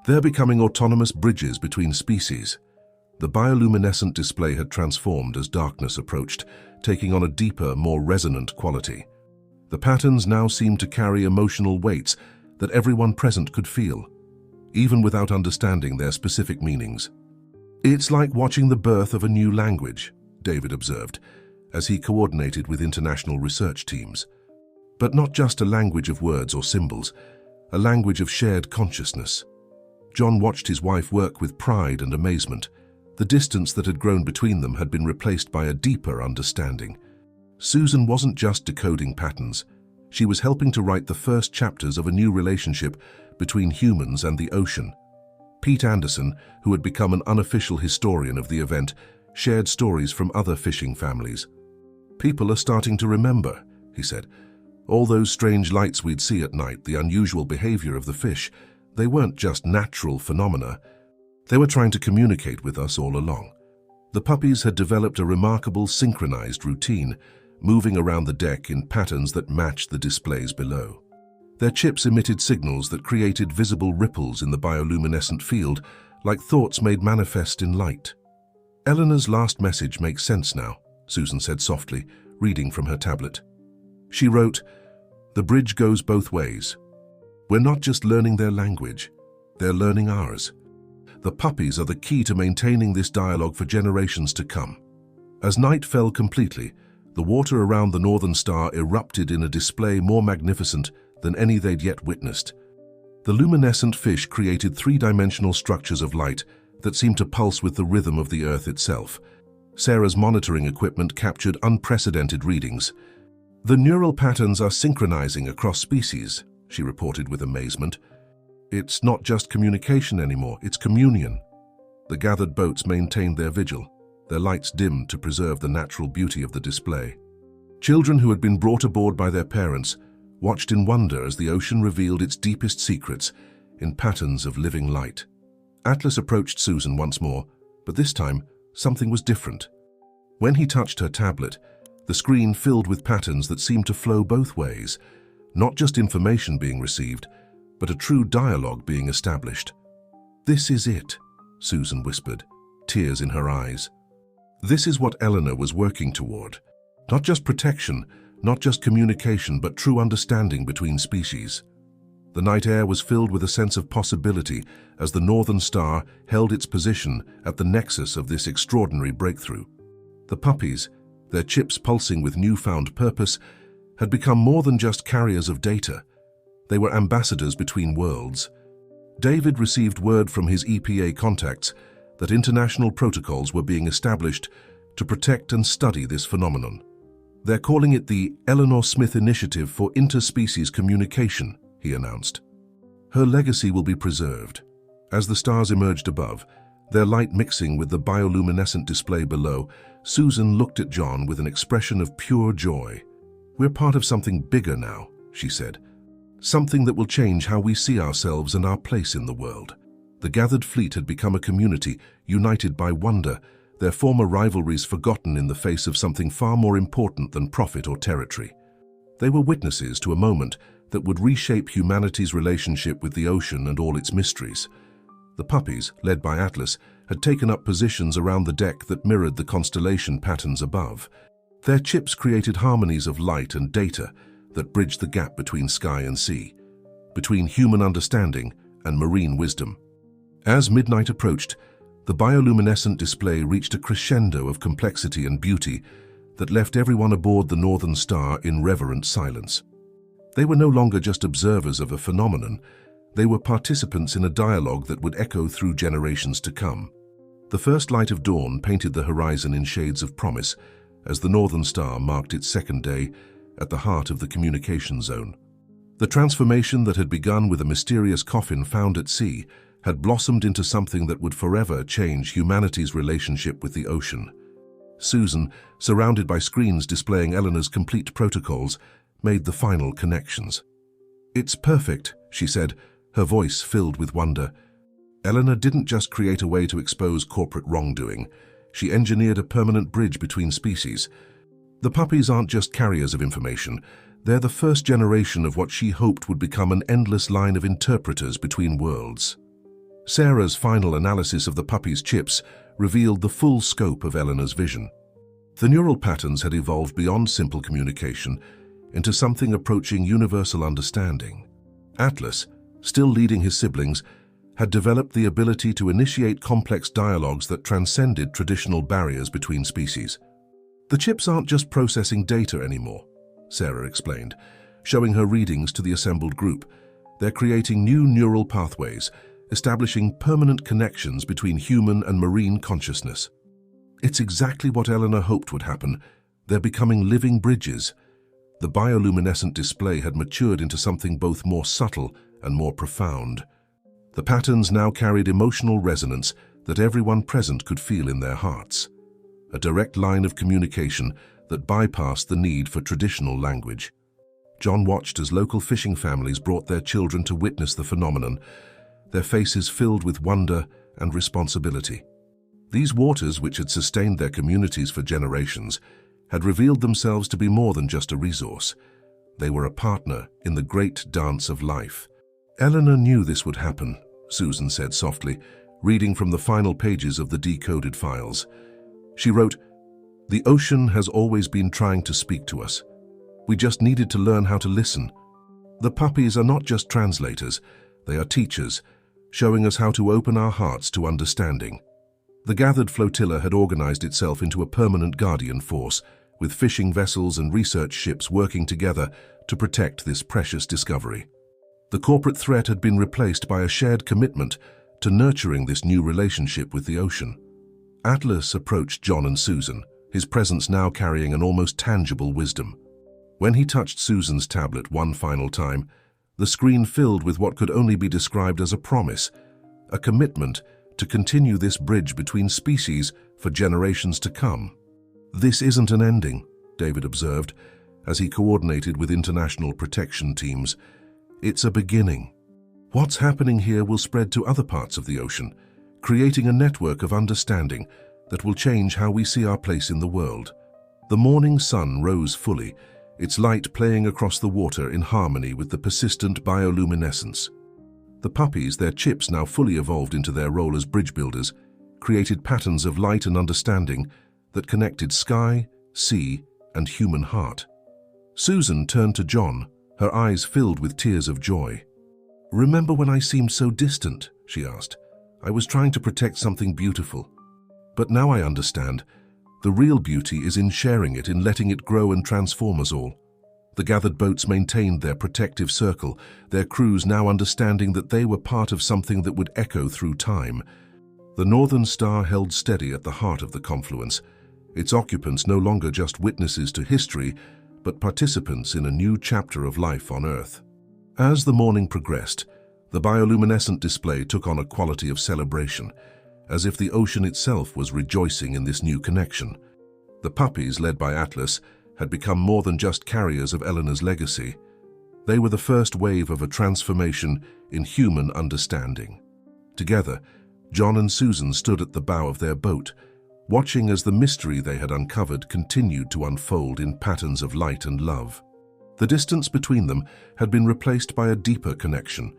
S1: They're becoming autonomous bridges between species." The bioluminescent display had transformed as darkness approached, taking on a deeper, more resonant quality. The patterns now seemed to carry emotional weights that everyone present could feel, even without understanding their specific meanings. "It's like watching the birth of a new language," David observed, as he coordinated with international research teams. But not just a language of words or symbols, a language of shared consciousness. John watched his wife work with pride and amazement. The distance that had grown between them had been replaced by a deeper understanding. Susan wasn't just decoding patterns. She was helping to write the first chapters of a new relationship between humans and the ocean. Pete Anderson, who had become an unofficial historian of the event, shared stories from other fishing families. "People are starting to remember," he said. "All those strange lights we'd see at night, the unusual behavior of the fish, they weren't just natural phenomena. They were trying to communicate with us all along." The Puppies had developed a remarkable synchronized routine, moving around the deck in patterns that matched the displays below. Their chips emitted signals that created visible ripples in the bioluminescent field, like thoughts made manifest in light. "Eleanor's last message makes sense now," Susan said softly, reading from her tablet. She wrote, "The bridge goes both ways. We're not just learning their language, they're learning ours. The puppies are the key to maintaining this dialogue for generations to come." As night fell completely, the water around the Northern Star erupted in a display more magnificent than any they'd yet witnessed. The luminescent fish created three-dimensional structures of light that seemed to pulse with the rhythm of the Earth itself. Sarah's monitoring equipment captured unprecedented readings. "The neural patterns are synchronizing across species," she reported with amazement. "It's not just communication anymore, it's communion." The gathered boats maintained their vigil, their lights dimmed to preserve the natural beauty of the display. Children who had been brought aboard by their parents watched in wonder as the ocean revealed its deepest secrets in patterns of living light. Atlas approached Susan once more, but this time something was different. When he touched her tablet, the screen filled with patterns that seemed to flow both ways, not just information being received, but a true dialogue being established. "This is it," Susan whispered, tears in her eyes. This is what Eleanor was working toward. Not just protection, not just communication, but true understanding between species. The night air was filled with a sense of possibility as the Northern Star held its position at the nexus of this extraordinary breakthrough. The puppies, their chips pulsing with newfound purpose, had become more than just carriers of data. They were ambassadors between worlds. David received word from his EPA contacts that international protocols were being established to protect and study this phenomenon. "They're calling it the Eleanor Smith Initiative for Interspecies Communication," he announced. Her legacy will be preserved. As the stars emerged above, their light mixing with the bioluminescent display below, Susan looked at John with an expression of pure joy. "We're part of something bigger now," she said. "Something that will change how we see ourselves and our place in the world." The gathered fleet had become a community, united by wonder, their former rivalries forgotten in the face of something far more important than profit or territory. They were witnesses to a moment that would reshape humanity's relationship with the ocean and all its mysteries. The puppies, led by Atlas, had taken up positions around the deck that mirrored the constellation patterns above. Their chips created harmonies of light and data that bridged the gap between sky and sea, between human understanding and marine wisdom. As midnight approached, the bioluminescent display reached a crescendo of complexity and beauty that left everyone aboard the Northern Star in reverent silence. They were no longer just observers of a phenomenon, they were participants in a dialogue that would echo through generations to come. The first light of dawn painted the horizon in shades of promise as the Northern Star marked its second day at the heart of the communication zone. The transformation that had begun with a mysterious coffin found at sea had blossomed into something that would forever change humanity's relationship with the ocean. Susan, surrounded by screens displaying Eleanor's complete protocols, made the final connections. "It's perfect," she said, her voice filled with wonder. Eleanor didn't just create a way to expose corporate wrongdoing. She engineered a permanent bridge between species. The puppies aren't just carriers of information. They're the first generation of what she hoped would become an endless line of interpreters between worlds. Sarah's final analysis of the puppies' chips revealed the full scope of Eleanor's vision. The neural patterns had evolved beyond simple communication into something approaching universal understanding. Atlas, still leading his siblings, had developed the ability to initiate complex dialogues that transcended traditional barriers between species. "The chips aren't just processing data anymore," Sarah explained, showing her readings to the assembled group. "They're creating new neural pathways, establishing permanent connections between human and marine consciousness." It's exactly what Eleanor hoped would happen. They're becoming living bridges. The bioluminescent display had matured into something both more subtle and more profound. The patterns now carried emotional resonance that everyone present could feel in their hearts. A direct line of communication that bypassed the need for traditional language. John watched as local fishing families brought their children to witness the phenomenon, their faces filled with wonder and responsibility. These waters, which had sustained their communities for generations, had revealed themselves to be more than just a resource. They were a partner in the great dance of life. Eleanor knew this would happen, Susan said softly, reading from the final pages of the decoded files. She wrote, "The ocean has always been trying to speak to us. We just needed to learn how to listen. The puppies are not just translators, they are teachers, showing us how to open our hearts to understanding." The gathered flotilla had organized itself into a permanent guardian force, with fishing vessels and research ships working together to protect this precious discovery. The corporate threat had been replaced by a shared commitment to nurturing this new relationship with the ocean. Atlas approached John and Susan, his presence now carrying an almost tangible wisdom. When he touched Susan's tablet one final time, the screen filled with what could only be described as a promise, a commitment to continue this bridge between species for generations to come. "This isn't an ending," David observed, as he coordinated with international protection teams. "It's a beginning. What's happening here will spread to other parts of the ocean, creating a network of understanding that will change how we see our place in the world." The morning sun rose fully, its light playing across the water in harmony with the persistent bioluminescence. The puppies, their chips now fully evolved into their role as bridge builders, created patterns of light and understanding that connected sky, sea, and human heart. Susan turned to John, her eyes filled with tears of joy. "Remember when I seemed so distant?" she asked. "I was trying to protect something beautiful. But now I understand. The real beauty is in sharing it, in letting it grow and transform us all." The gathered boats maintained their protective circle, their crews now understanding that they were part of something that would echo through time. The Northern Star held steady at the heart of the confluence, its occupants no longer just witnesses to history, but participants in a new chapter of life on Earth. As the morning progressed, the bioluminescent display took on a quality of celebration, as if the ocean itself was rejoicing in this new connection. The puppies, led by Atlas, had become more than just carriers of Eleanor's legacy. They were the first wave of a transformation in human understanding. Together, John and Susan stood at the bow of their boat, watching as the mystery they had uncovered continued to unfold in patterns of light and love. The distance between them had been replaced by a deeper connection,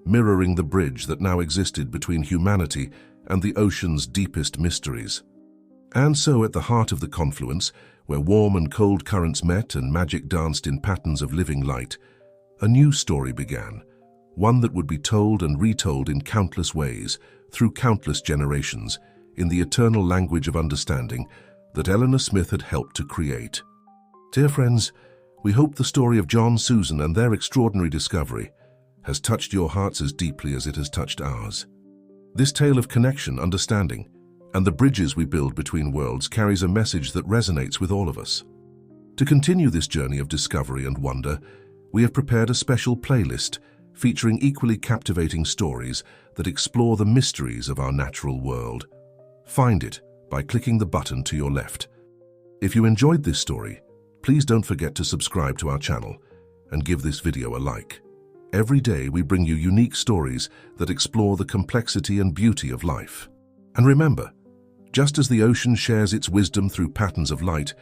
S1: mirroring the bridge that now existed between humanity and the ocean's deepest mysteries. And so at the heart of the confluence, where warm and cold currents met and magic danced in patterns of living light, a new story began, one that would be told and retold in countless ways, through countless generations, in the eternal language of understanding that Eleanor Smith had helped to create. Dear friends, we hope the story of John, Susan, and their extraordinary discovery has touched your hearts as deeply as it has touched ours. This tale of connection, understanding, and the bridges we build between worlds carries a message that resonates with all of us. To continue this journey of discovery and wonder, we have prepared a special playlist featuring equally captivating stories that explore the mysteries of our natural world. Find it by clicking the button to your left. If you enjoyed this story, please don't forget to subscribe to our channel and give this video a like. Every day we bring you unique stories that explore the complexity and beauty of life. And remember, just as the ocean shares its wisdom through patterns of light,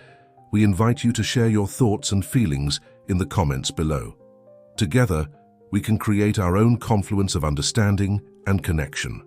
S1: we invite you to share your thoughts and feelings in the comments below. Together, we can create our own confluence of understanding and connection.